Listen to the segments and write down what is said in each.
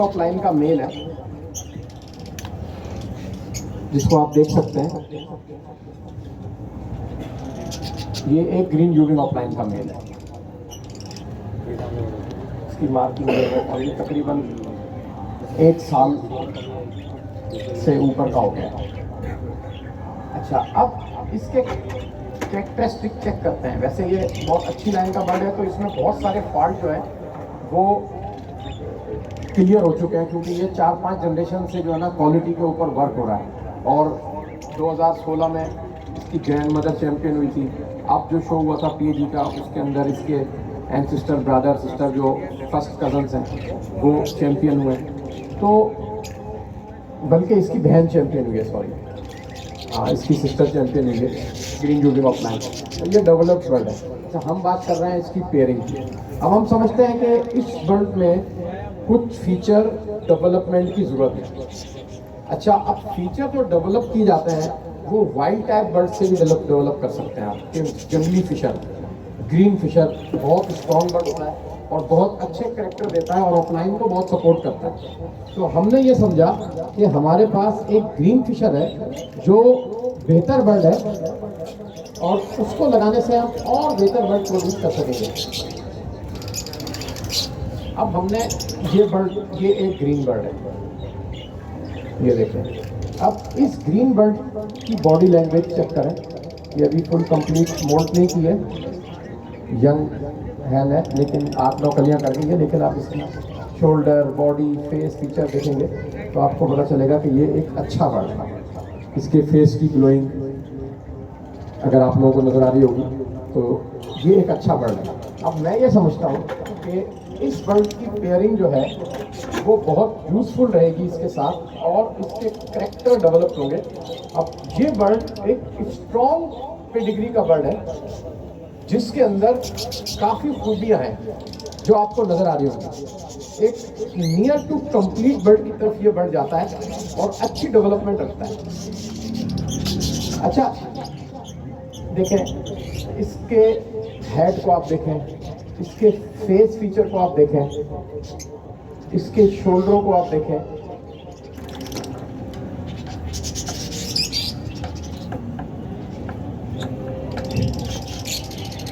Offline का mail है, जिसको आप देख सकते हैं। ये एक ग्रीन यूरिन ऑफलाइन का मेल है, इसकी मार्किंग है और ये तकरीबन 1 साल से ऊपर का हो गया। अच्छा, अब इसके कैरेक्टरिस्टिक चेक करते हैं। वैसे ये बहुत अच्छी लाइन का बर्ड है, तो इसमें बहुत सारे फॉल्ट जो है वो क्लियर हो चुके हैं, क्योंकि ये 4-5 जनरेशन से जो है ना क्वालिटी के ऊपर वर्क हो रहा है। और 2016 में इसकी ग्रैंड मदर चैम्पियन हुई थी। अब जो शो हुआ था पीएजी का, उसके अंदर इसके एंसिस्टर ब्रदर सिस्टर जो फर्स्ट कजन्स हैं वो चैम्पियन हुए। तो बल्कि इसकी बहन चैम्पियन हुई है, सॉरी, हाँ, इसकी सिस्टर चैम्पियन हुई है ग्रीन यूरिन ऑफलाइन। तो ये डेवलप्ड बर्ड है। अच्छा, हम बात कर रहे हैं इसकी पेयरिंग की। अब हम समझते हैं कि इस बर्ड में कुछ फीचर डेवलपमेंट की ज़रूरत है। अच्छा, अब फीचर जो डेवलप किए जाते हैं वो वाइल्ड टाइप बर्ड से भी डेवलप कर सकते हैं आप। जंगली फिशर, ग्रीन फिशर बहुत स्ट्रॉन्ग बर्ड होता है और बहुत अच्छे करैक्टर देता है और ऑफलाइन को बहुत सपोर्ट करता है। तो हमने ये समझा कि हमारे पास एक ग्रीन फिशर है जो बेहतर बर्ड है और उसको लगाने से हम और बेहतर बर्ड प्रोड्यूस कर सकेंगे। अब हमने ये एक ग्रीन बर्ड है, ये देखें। अब इस ग्रीन बर्ड की बॉडी लैंग्वेज चेक करें। ये अभी फुल कंप्लीट मोल्ट नहीं की है, यंग हैन है, लेकिन 8-9 कलियाँ कर गई है। लेकिन आप इसकी शोल्डर, बॉडी, फेस फीचर देखेंगे तो आपको पता चलेगा कि ये एक अच्छा बर्ड है। इसके फेस की ग्लोइंग अगर आप लोगों को नज़र आ रही होगी तो ये एक अच्छा बर्ड है। अब मैं ये समझता हूँ कि इस बर्ड की पेयरिंग जो है वो बहुत यूज़फुल रहेगी इसके साथ और इसके करैक्टर डेवलप होंगे। अब ये बर्ड एक स्ट्रॉन्ग पेडिग्री का बर्ड है जिसके अंदर काफ़ी खूबियाँ हैं जो आपको नज़र आ रही होंगी। एक नियर टू कंप्लीट बर्ड की तरफ ये बर्ड जाता है और अच्छी डेवलपमेंट रखता है। अच्छा, देखें, इसके हेड को आप देखें, इसके फेस फीचर को आप देखें, इसके शोल्डरों को आप देखें।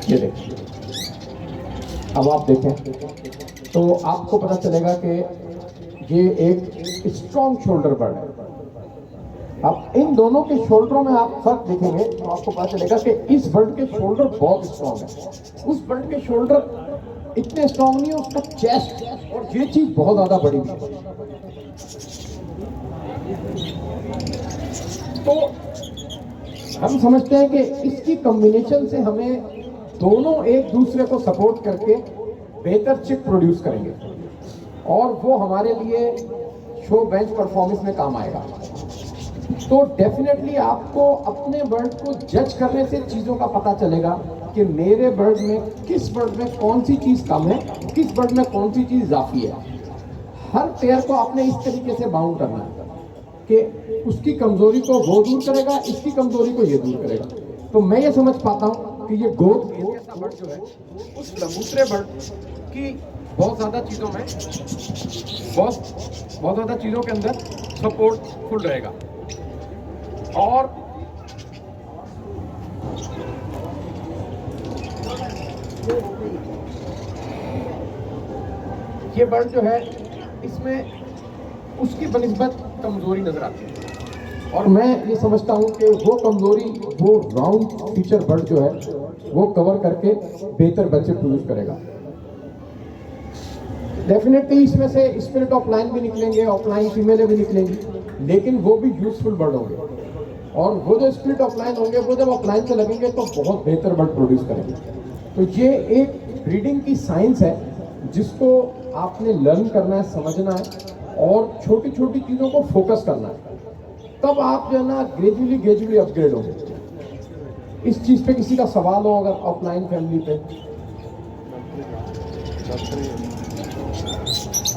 ये देखिए, अब आप देखें तो आपको पता चलेगा कि ये एक स्ट्रॉन्ग शोल्डर बर्ड है। अब इन दोनों के शोल्डरों में आप फर्क देखेंगे तो आपको पता चलेगा कि इस बर्ड के शोल्डर बहुत स्ट्रॉन्ग है। उस बर्ड के शोल्डर इतने स्ट्रॉन्ग नहीं है, उसका चेस्ट और ये चीज बहुत ज्यादा बड़ी है। तो हम समझते हैं कि इसकी कॉम्बिनेशन से हमें दोनों एक दूसरे को सपोर्ट करके बेहतर चिक प्रोड्यूस करेंगे और वो हमारे लिए शो बेंच परफॉर्मेंस में काम आएगा। तो डेफिनेटली आपको अपने बर्ड को जज करने से चीज़ों का पता चलेगा कि मेरे बर्ड में, किस बर्ड में कौन सी चीज़ कम है, किस बर्ड में कौन सी चीज़ इजाफी है। हर पेयर को आपने इस तरीके से बाउंड करना है कि उसकी कमजोरी को वो दूर करेगा, इसकी कमजोरी को ये दूर करेगा। तो मैं ये समझ पाता हूँ कि ये गोद जैसा बर्ड जो है उस दूसरे बर्ड की बहुत ज़्यादा चीज़ों में बहुत ज़्यादा चीज़ों के अंदर सपोर्टफुल रहेगा। और ये बर्ड जो है इसमें उसकी बनिस्बत कमजोरी नजर आती है और मैं ये समझता हूं कि वो कमजोरी वो राउंड फीचर बर्ड जो है वो कवर करके बेहतर बच्चे प्रोड्यूस करेगा। डेफिनेटली इसमें से स्पिरिट ऑफलाइन भी निकलेंगे, ऑफलाइन फीमेलें भी निकलेंगी, लेकिन वो भी यूजफुल बर्ड होंगे और वो जो स्पिरिट ऑफलाइन होंगे वो जब ऑफलाइन से लगेंगे तो बहुत बेहतर बर्ड प्रोड्यूस करेंगे। तो ये एक ब्रीडिंग की साइंस है जिसको आपने लर्न करना है, समझना है और छोटी छोटी चीज़ों को फोकस करना है। तब आप जो है ना ग्रेजुअली अपग्रेड होंगे। इस चीज़ पे किसी का सवाल हो अगर ऑफलाइन फैमिली पे?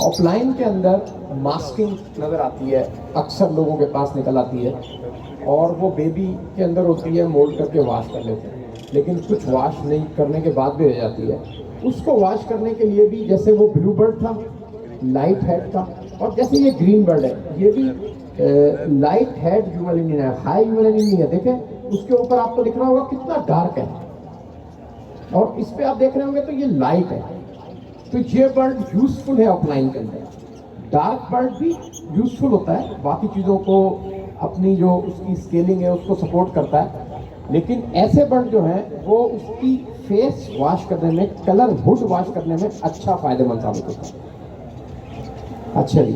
ऑफलाइन के अंदर मास्किंग नज़र आती है, अक्सर लोगों के पास निकल आती है और वो बेबी के अंदर होती है, मोल्ड करके वॉश कर लेते हैं, लेकिन कुछ वॉश नहीं करने के बाद भी रह जाती है। उसको वॉश करने के लिए भी जैसे वो ब्लू बर्ड था, लाइट हेड था और जैसे ये ग्रीन बर्ड है, ये भी लाइट हेड ह्यूमलिनियन है, हाई ह्यूमलिनियन नहीं है। देखें उसके ऊपर आपको दिख रहा होगा कितना डार्क है, और इस पे आप देख रहे होंगे तो ये लाइट है। तो ये बर्ड यूजफुल है ऑफलाइन के अंदर। डार्क बर्ड भी यूजफुल होता है, बाकी चीज़ों को अपनी जो उसकी स्केलिंग है उसको सपोर्ट करता है, लेकिन ऐसे बर्ड जो हैं वो उसकी फेस वॉश करने में, कलर हुड वॉश करने में अच्छा फायदेमंद साबित होता है। अच्छा जी,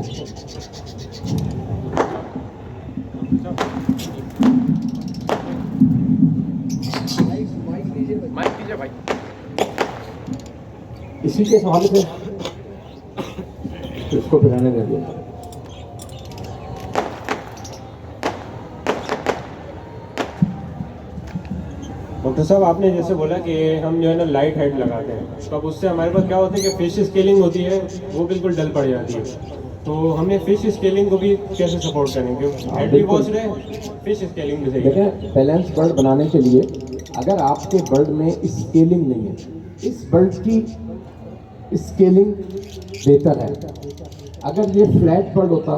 माइक कीजिए भाई। इसी के हवाले से इसको फिर रहने दे। डॉक्टर साहब, आपने जैसे बोला कि हम जो है ना लाइट हेड लगाते हैं, तो अब उससे हमारे पास क्या होता है कि फिश स्केलिंग होती है वो बिल्कुल डल पड़ जाती है। तो हमें फिश स्केलिंग को भी कैसे सपोर्ट करेंगे? हेड भी वॉश रहे, फिश स्केलिंग भी सही है। देखें, बैलेंस बर्ड बनाने के लिए अगर आपके बर्ड में स्केलिंग नहीं है, इस बर्ड की स्केलिंग बेहतर है। अगर ये फ्लैट बर्ड होता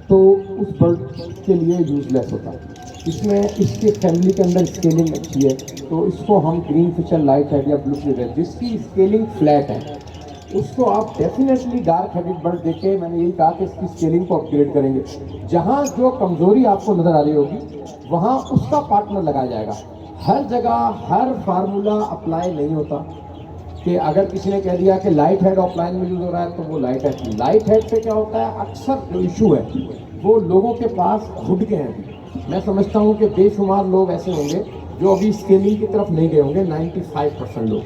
तो उस बर्ड के लिए यूजलेस होता। इसमें इसके फैमिली के अंदर स्केलिंग अच्छी है, तो इसको हम ग्रीन फिशर लाइट हेड या ब्लू फिशर, जिसकी स्केलिंग फ्लैट है, उसको आप डेफिनेटली डार्क हेडेड बर्ड देके, मैंने यही कहा कि इसकी स्केलिंग को अपग्रेड करेंगे। जहाँ जो कमजोरी आपको नजर आ रही होगी वहाँ उसका पार्टनर लगाया जाएगा। हर जगह हर फार्मूला अप्लाई नहीं होता कि अगर किसी ने कह दिया कि लाइट हेड ऑफलाइन में यूज हो रहा है तो वो लाइट हेड। लाइट हेड पे क्या होता है, अक्सर जो इशू है वो लोगों के पास हुड के हैं। मैं समझता हूँ कि बेशुमार लोग ऐसे होंगे जो अभी स्केलिंग की तरफ नहीं गए होंगे, 95% लोग,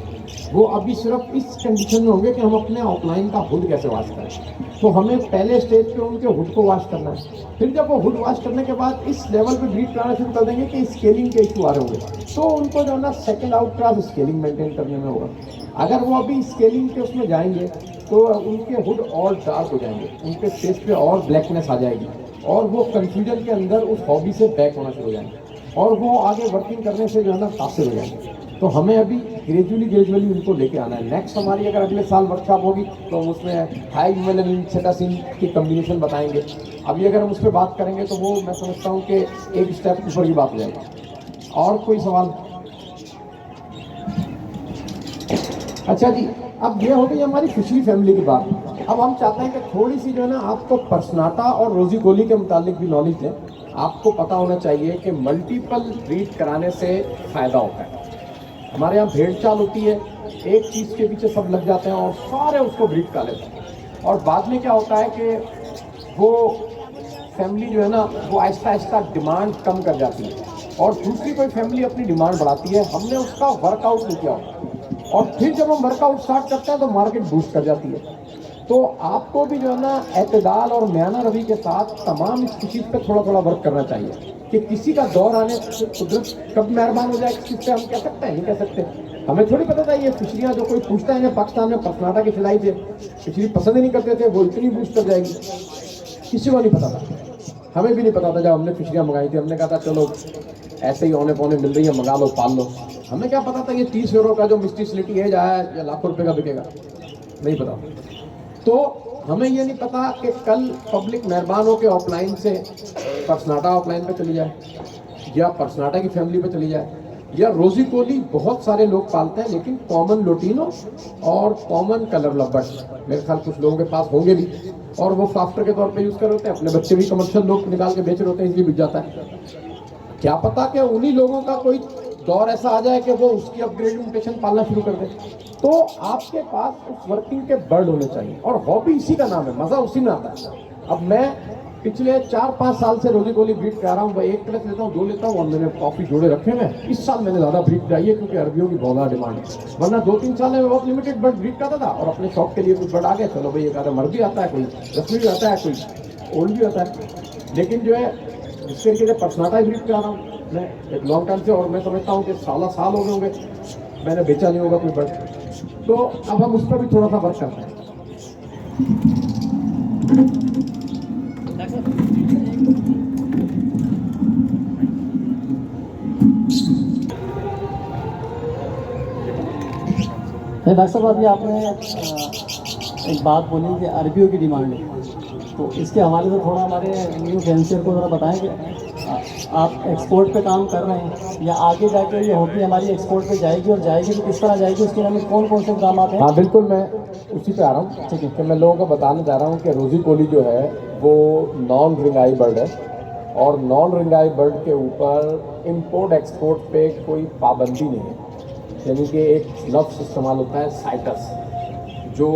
वो अभी सिर्फ इस कंडीशन में होंगे कि हम अपने ऑफलाइन का हुड कैसे वॉश करें। तो हमें पहले स्टेज पे उनके हुड को वॉश करना है, फिर जब वो हुड वॉश करने के बाद इस लेवल पे ब्रीड कराना शुरू कर देंगे कि स्केलिंग के इशू आ रहे होंगे, तो उनको जो है ना second out class scaling maintain करने में होगा। अगर वो अभी स्केलिंग के उसमें जाएंगे तो उनके हुड और डार्क हो जाएंगे, उनके फेस पे और ब्लैकनेस आ जाएगी, और वो कंफ्यूजन के अंदर उस हॉबी से बैक होना शुरू हो जाएंगे, और वो आगे वर्किंग करने से जो है ना कासिर हो जाएंगे। तो हमें अभी ग्रेजुअली उनको लेके आना है। नेक्स्ट हमारी अगर अगले साल वर्कशॉप होगी तो हम उसमें हाई ह्यूमलिनियन सेटासिन की कम्बिनेशन बताएंगे। अभी अगर हम उस पर बात करेंगे तो वो मैं समझता हूँ कि एक स्टेप ऊपर की बात हो जाएगी। और कोई सवाल? अच्छा जी, अब ये हो गई हमारी फिशरी फैमिली की बात। अब हम चाहते हैं कि थोड़ी सी जो है ना आपको पर्सनाटा और रोजी गोली के मुतालिक भी नॉलेज दें। आपको पता होना चाहिए कि मल्टीपल ब्रीड कराने से फ़ायदा होता है। हमारे यहाँ भेड़ चाल होती है, एक चीज़ के पीछे सब लग जाते हैं और सारे उसको ब्रीड करा लेते हैं, और बाद में क्या होता है कि वो फैमिली जो है ना वो आहिस्ता आहिस्ता डिमांड कम कर जाती है, और दूसरी कोई फैमिली अपनी डिमांड बढ़ाती है। हमने उसका वर्कआउट नहीं किया होता, और फिर जब हम वर्कआउट स्टार्ट करते हैं तो मार्केट बूस्ट कर जाती है। तो आपको भी जो है ना एतदाल और म्याना रवि के साथ तमाम इस चीज़ पे थोड़ा थोड़ा वर्क करना चाहिए कि किसी का दौर आने से कुदरत कब मेहरबान हो जाए किस चीज़ पे हम कह सकते हैं, नहीं कह सकते। हमें थोड़ी पता था ये फिशरियाँ जो कोई पूछता है, पाकिस्तान में पर्सनाटा की खिलाई थे, फिशरी पसंद ही नहीं करते थे, वो इतनी बूस्ट कर जाएगी, किसी को नहीं पता था। हमें भी नहीं पता था जब हमने फिशरियाँ मंगाई थी। हमने कहा था चलो ऐसे ही औने पौने मिल रही है, मंगा लो, पाल लो। हमें क्या पता था ये 30 यूरो का जो मिस्टी स्लिटी है जाए या लाखों रुपए का बिकेगा, नहीं पता। तो हमें ये नहीं पता कि कल पब्लिक मेहरबान हो के ऑफलाइन से पर्सनाटा ऑफलाइन पे चली जाए, या पर्सनाटा की फैमिली पे चली जाए, या रोजी कोली बहुत सारे लोग पालते हैं, लेकिन कॉमन लोटिनो और कॉमन कलर लवर्स मेरे ख्याल कुछ लोगों के पास होंगे भी, और वो फाफ्टर के तौर पे यूज़ कर रहे होते हैं। अपने बच्चे भी कमर्शियल लोग निकाल के बेच रहे होते हैं, इसलिए बिक जाता है। क्या पता कि उन्हीं लोगों का कोई दौर ऐसा आ जाए कि वो उसकी अपग्रेड म्यूटेशन पालना शुरू कर दे। तो आपके पास उस वर्किंग के बर्ड होने चाहिए, और हॉबी इसी का नाम है, मज़ा उसी में आता है। अब मैं पिछले 4-5 साल से रोजी गोली ब्रीड करा हूँ, एक तरफ लेता हूँ, 2 लेता हूँ, और मैंने काफ़ी जोड़े रखे हैं। इस साल मैंने ज़्यादा ब्रीड कराई है क्योंकि अरबियों की बहुत ज़्यादा डिमांड है, वरना 2-3 साल में बहुत लिमिटेड बर्ड ब्रीड करता था, और अपने शौक के लिए कुछ बर्ड आ गया, चलो भाई एक आधा मर भी आता है, कोई रस्मी भी आता है, कोई ओल्ड भी आता है। लेकिन जो है जिस तरीके से पर्सनाटा ब्रीड करा रहा हूँ मैं एक लॉन्ग टाइम से, और मैं समझता हूँ कि साल हो गए होंगे मैंने बेचा नहीं होगा कोई बर्ड। तो अब हम उस पर भी थोड़ा सा वर्क करते हैं। डॉक्टर साहब, अभी आपने एक बात बोली कि अरबियों की डिमांड है, तो इसके हवाले से थोड़ा हमारे न्यू फैंसियर को ज़रा बताएं कि आप एक्सपोर्ट पे काम कर रहे हैं या आगे जाके ये हॉकी हमारी एक्सपोर्ट पे जाएगी, और जाएगी तो किस तरह जाएगी, उसके हमें कौन कौन से इक़दाम हैं? हाँ बिल्कुल, मैं उसी पे आ रहा हूँ। ठीक है। कि मैं लोगों को बताना चाह रहा हूँ कि रोज़ी कोली जो है वो नॉन रिंग आई बर्ड है, और नॉन रिंग आई बर्ड के ऊपर इंपोर्ट एक्सपोर्ट पे कोई पाबंदी नहीं है। यानी कि एक लफ्ज़ इस्तेमाल होता है साइटस, जो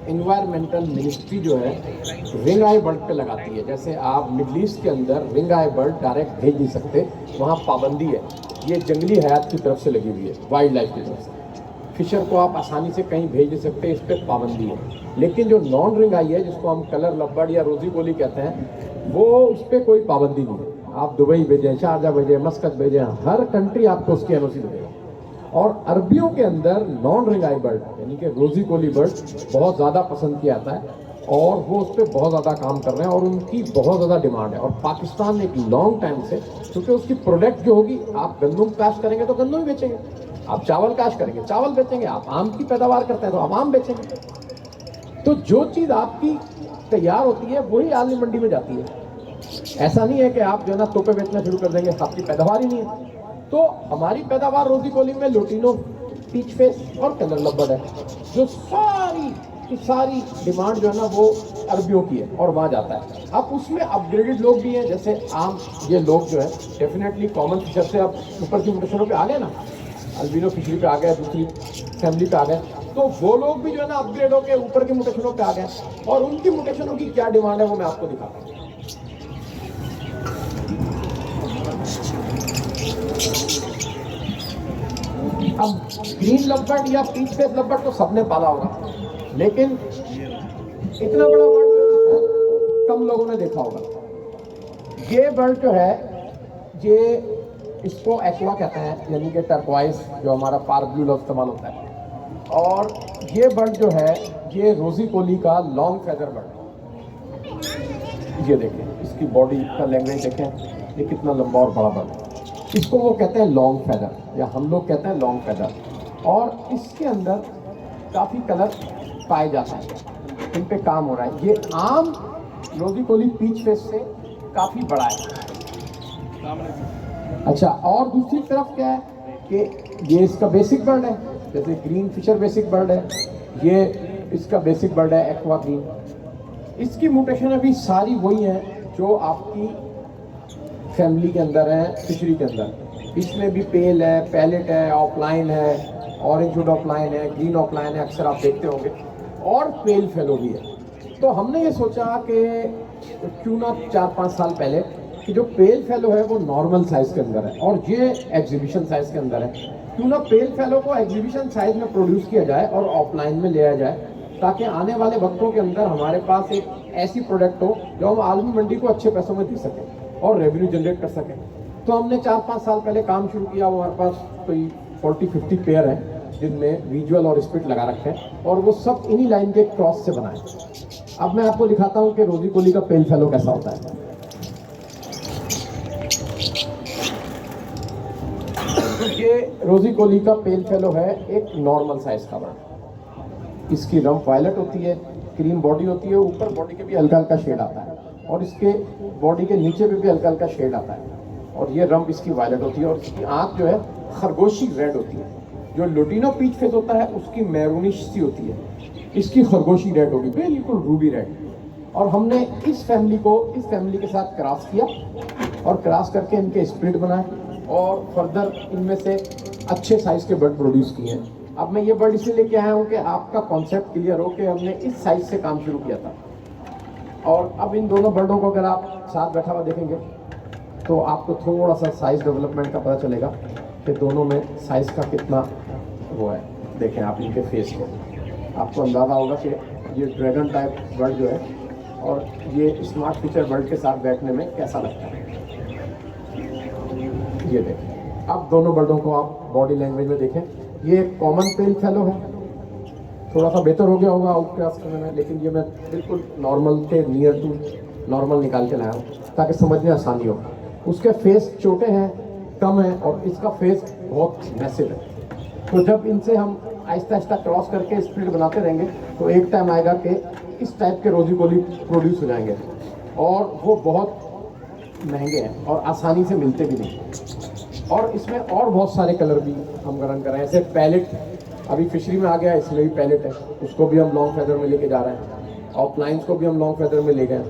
इन्वायरमेंटल मिनिस्ट्री जो है रिंग आई बर्ड पे लगाती है। जैसे आप मिडल ईस्ट के अंदर रिंग आई बर्ड डायरेक्ट भेज नहीं सकते, वहाँ पाबंदी है। ये जंगली हयात की तरफ से लगी हुई है, वाइल्ड लाइफ की तरफ से। फिशर को आप आसानी से कहीं भेज नहीं सकते, इस पर पाबंदी है। लेकिन जो नॉन रिंग आई है, जिसको हम कलर लब्बड़ या रोज़ी गोली कहते हैं, वो उस पर कोई पाबंदी नहीं है। आप दुबई भेजें, शारजा भेजें, मस्कत भेजें, हर कंट्री आपको उसकी एनओसी देगा। और अरबियों के अंदर नॉन रिंग आई बर्ड यानी कि रोज़ी गोली बर्ड बहुत ज़्यादा पसंद किया जाता है, और वो उस पर बहुत ज़्यादा काम कर रहे हैं, और उनकी बहुत ज़्यादा डिमांड है। और पाकिस्तान एक लॉन्ग टाइम से, क्योंकि उसकी प्रोडक्ट जो होगी, आप गंदम काश करेंगे तो गंदम ही बेचेंगे, आप चावल काश करेंगे चावल बेचेंगे, आप आम की पैदावार करते हैं तो आप आम बेचेंगे। तो जो चीज़ आपकी तैयार होती है वही आलमी मंडी में जाती है। ऐसा नहीं है कि आप जो है ना तोपे बेचना शुरू कर देंगे, आपकी पैदावार ही नहीं है। तो हमारी पैदावार रोज़ी कोली में लोटिनो, पीच फेस और कलर लब्बड़ है, जो सारी की सारी डिमांड जो है ना वो अरबियों की है, और वहाँ जाता है। अब उसमें अपग्रेडेड लोग भी हैं, जैसे आम ये लोग जो है डेफिनेटली कॉमन फिशर से अब ऊपर की म्यूटेशनों पे आ गए ना, अल्बिनो फिशरी पे आ गए, दूसरी फैमिली पे आ गए, तो वो लोग भी जो है ना अपग्रेड होकर ऊपर की म्यूटेशनों पे आ गए। और उनकी म्यूटेशनों की क्या डिमांड है वो मैं आपको दिखाता हूँ। अब ग्रीन लब्बर्ड या पीच फेस लब्बर्ड तो सबने पाला होगा, लेकिन इतना बड़ा बर्ड कम लोगों ने देखा होगा। ये बर्ड जो है, ये इसको एक्वा कहते हैं, यानी कि टर्कवाइज, जो हमारा पार्क ब्लू लव इस्तेमाल होता है। और ये बर्ड जो है, ये रोज़ी कोली का लॉन्ग फेदर बर्ड। ये देखें, इसकी बॉडी का लैंग्वेज देखें, ये कितना लंबा और बड़ा बर्ड है। इसको वो कहते हैं लॉन्ग फेदर, या हम लोग कहते हैं लॉन्ग फेदर। और इसके अंदर काफ़ी कलर पाए जाते हैं, इन पे काम हो रहा है। ये आम रोज़ी कोली पीच फेस से काफ़ी बड़ा है। अच्छा, और दूसरी तरफ क्या है कि ये इसका बेसिक बर्ड है, जैसे ग्रीन फिशर बेसिक बर्ड है, ये इसका बेसिक बर्ड है एक्वा ग्रीन। इसकी म्यूटेशन अभी सारी वही है जो आपकी फैमिली के अंदर है, फिशरी के अंदर। इसमें भी पेल है, पैलेट है, ऑफलाइन है, ऑरेंज वुड ऑफलाइन है, ग्रीन ऑफलाइन है, अक्सर आप देखते होंगे, और पेल फेलो भी है। तो हमने ये सोचा कि क्यों ना 4-5 साल पहले कि जो पेल फेलो है वो नॉर्मल साइज़ के अंदर है और ये एग्जीबिशन साइज़ के अंदर है, क्यों ना पेल फेलो को एग्जीबिशन साइज़ में प्रोड्यूस किया जाए और ऑफलाइन में लिया जाए, ताकि आने वाले वक्तों के अंदर हमारे पास एक ऐसी प्रोडक्ट हो जो हम आलमी मंडी को अच्छे पैसों में दे सकें और रेवेन्यू जनरेट कर सकें। तो हमने 4-5 साल पहले काम शुरू किया। वो हमारे पास कोई 40-50 पेयर हैं जिनमें विजुअल और स्पिट लगा रखे हैं, और वो सब इन्हीं लाइन के क्रॉस से बनाए। अब मैं आपको दिखाता हूँ कि रोज़ी कोली का पेल फेलो कैसा होता है। ये रोज़ी कोली का पेल फेलो है, एक नॉर्मल साइज का बर्ड। इसकी रंप वायलेट होती है, क्रीम बॉडी होती है, ऊपर बॉडी के भी हल्का हल्का शेड आता है, और इसके बॉडी के नीचे पे भी हल्का हल्का शेड आता है, और ये रंप इसकी वायलेट होती है, और इसकी आँख जो है खरगोशी रेड होती है। जो लुटिनो पीच फेस होता है उसकी मैरूनिश सी होती है, इसकी खरगोशी रेड होगी, बिल्कुल रूबी रेड। और हमने इस फैमिली के साथ क्रॉस किया, और क्रॉस करके इनके स्प्लिट बनाए, और फर्दर इनमें से अच्छे साइज़ के बर्ड प्रोड्यूस किए हैं। अब मैं ये बर्ड इसलिए लेके आया हूँ कि आपका कॉन्सेप्ट क्लियर हो कि हमने इस साइज़ से काम शुरू किया था। और अब इन दोनों बर्डों को अगर आप साथ बैठा हुआ देखेंगे तो आपको थोड़ा सा साइज़ डेवलपमेंट का पता चलेगा कि दोनों में साइज़ का कितना वो है। देखें आप इनके फेस को, आपको अंदाज़ा होगा कि ये ड्रैगन टाइप बर्ड जो है और ये स्मार्ट फीचर बर्ड के साथ बैठने में कैसा लगता है। ये देखें, अब दोनों बर्डों को आप बॉडी लैंग्वेज में देखें। ये एक कॉमन पेल फेलो है, थोड़ा सा बेहतर हो गया होगा आउट क्रॉस करने में, लेकिन ये मैं बिल्कुल नॉर्मल के नियर टू नॉर्मल निकाल के लाया हूँ ताकि समझने आसानी हो। उसके फेस छोटे हैं, कम है, और इसका फेस बहुत मैसिव है। तो जब इनसे हम आहिस्ता आहिस्ता क्रॉस करके स्प्लिट बनाते रहेंगे तो एक टाइम आएगा कि इस टाइप के रोजी कोली प्रोड्यूस हो जाएंगे और वो बहुत महंगे हैं और आसानी से मिलते भी नहीं। और इसमें और बहुत सारे कलर भी हम रन कर रहे हैं, जैसे पैलेट अभी फिशरी में आ गया, इसमें भी पैलेट है, उसको भी हम लॉन्ग फेदर में लेके जा रहे हैं, ऑफलाइंस को भी हम लॉन्ग फेदर में ले गए।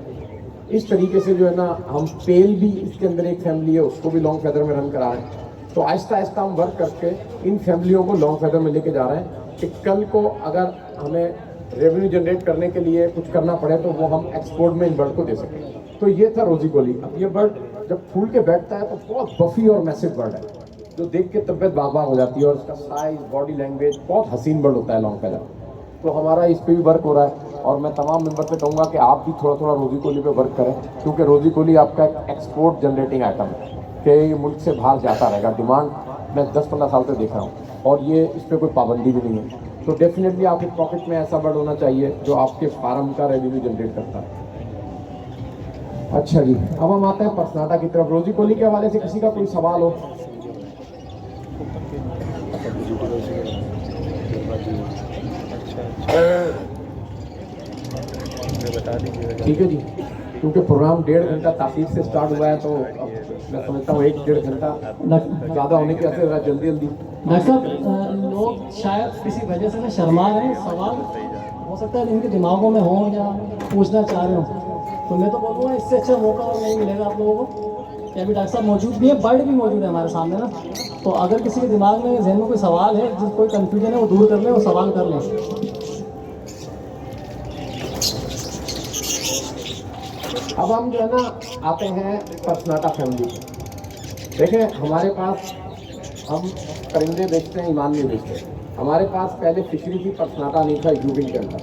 इस तरीके से जो है ना हम पेल भी, इसके अंदर एक फैमिली है, उसको भी लॉन्ग फेदर में रन करा रहे हैं। तो आहिस्ता आहिस्ता हम वर्क करके इन फैमिलियों को लॉन्ग फेदर में लेके जा रहे हैं कि कल को अगर हमें रेवेन्यू जनरेट करने के लिए कुछ करना पड़े तो वो हम एक्सपोर्ट में इन बर्ड को दे सकें। तो ये था रोजी कोली। अब ये बर्ड जब फूल के बैठता है तो बहुत बफी और मैसिव बर्ड है, जो देख के तबियत बाग हो जाती है, और उसका साइज, बॉडी लैंग्वेज बहुत हसीन बर्ड होता है लॉन्ग फेदर। तो हमारा इस पर भी वर्क हो रहा है और मैं तमाम मेंबर से कहूँगा कि आप भी थोड़ा थोड़ा रोजी कोली पे वर्क करें, क्योंकि रोजी कोली आपका एक एक्सपोर्ट जनरेटिंग आइटम है कि ये मुल्क से बाहर जाता रहेगा। डिमांड मैं 10-15 साल से देख रहा हूँ और ये इस पर कोई पाबंदी भी नहीं है। तो डेफिनेटली आपके पॉकेट में ऐसा बर्ड होना चाहिए जो आपके फार्म का रेवेन्यू जनरेट करता है। अच्छा जी, अब हम आते हैं पर्सनाटा की तरफ। रोजी कोली के हवाले से किसी का कोई सवाल हो? ठीक है जी, क्योंकि प्रोग्राम 1.5 घंटा तासीर से स्टार्ट हुआ है तो अब मैं समझता हूँ 1-1.5 घंटा ज़्यादा होने की वजह से जल्दी जल्दी। डॉक्टर साहब, लोग शायद किसी वजह से ना शर्मा रहे हैं, सवाल हो सकता है इनके दिमागों में हो या पूछना चाह रहे हो, तो मैं तो बोलूँगा इससे अच्छा मौका और नहीं मिलेगा आप लोगों को कि अभी डॉक्टर साहब मौजूद भी है, बर्ड भी मौजूद है हमारे सामने ना। तो अगर किसी के दिमाग में, जहन में कोई सवाल है, जिस कोई कन्फ्यूजन है, वो दूर कर ले, वो सवाल कर लें। अब हम जो है ना आते हैं पर्सनाटा फैमिली। देखें, हमारे पास हम परिंदे बेचते हैं, ईमान नहीं बेचते। हमारे पास पहले फिशरी की पर्सनाटा नहीं था यूबिंग के अंदर,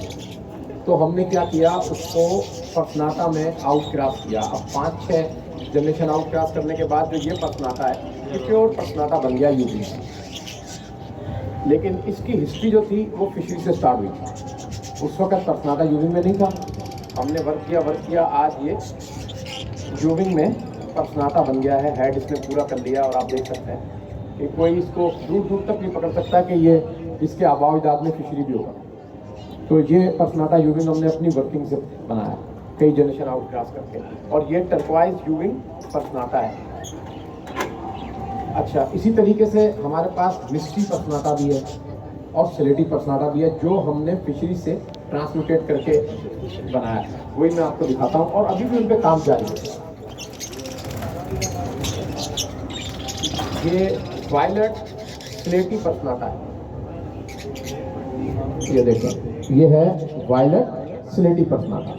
तो हमने क्या किया, उसको पर्सनाटा में आउट क्रॉस किया। अब 5-6 जनरेशन आउट क्रॉस करने के बाद जो ये पर्सनाटा है, ये प्योर पर्सनाटा बन गया यूबिंग। लेकिन इसकी हिस्ट्री जो थी वो फिशरी से स्टार्ट हुई थी। उस वक्त पर्सनाटा यूबिंग में नहीं था, हमने वर्क किया, आज ये यूबिंग में पर्सनाटा बन गया है। हेड इसने पूरा कर लिया और आप देख सकते हैं कि कोई इसको दूर दूर तक नहीं पकड़ सकता कि ये इसके आबाद में फिशरी भी होगा। तो ये पर्सनाटा यूबिंग हमने अपनी वर्किंग से बनाया, कई जनरेशन आउट क्रॉस करके, और ये टर्कवाइज यूबिंग पर्सनाटा है। अच्छा, इसी तरीके से हमारे पास मिस्ट्री पर्सनाटा भी है और सिलेटी पर्सनाटा भी है, जो हमने फिशरी से ट्रांसम्यूटेट करके बनाया है। वही मैं आपको दिखाता हूँ और अभी भी उन पर काम जारी है। ये वायलेट स्लेटी पर्सनाटा है, ये देखो, ये है वायलेट स्लेटी पर्सनाटा।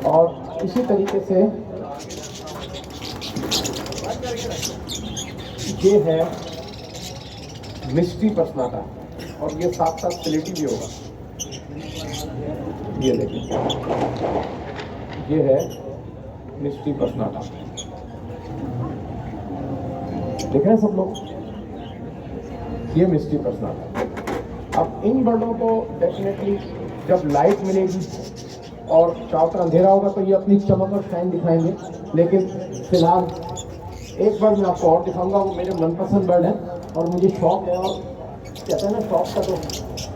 और इसी तरीके से ये है मिस्ट्री पर्सनाटा और ये साथ साथ स्लेटी भी होगा। ये देखिए, ये है मिस्ट्री पर्सनाटा। देख रहे हैं सब लोग, ये मिस्ट्री पर्सनाटा। अब इन बर्डों को डेफिनेटली जब लाइट मिलेगी और चारों तरफ अंधेरा होगा तो ये अपनी चमक और शाइन दिखाएंगे। लेकिन फिलहाल एक बर्ड मैं आपको और दिखाऊंगा, वो मेरे मनपसंद बर्ड है और मुझे शौक है। और कहते हैं ना, शौक का तो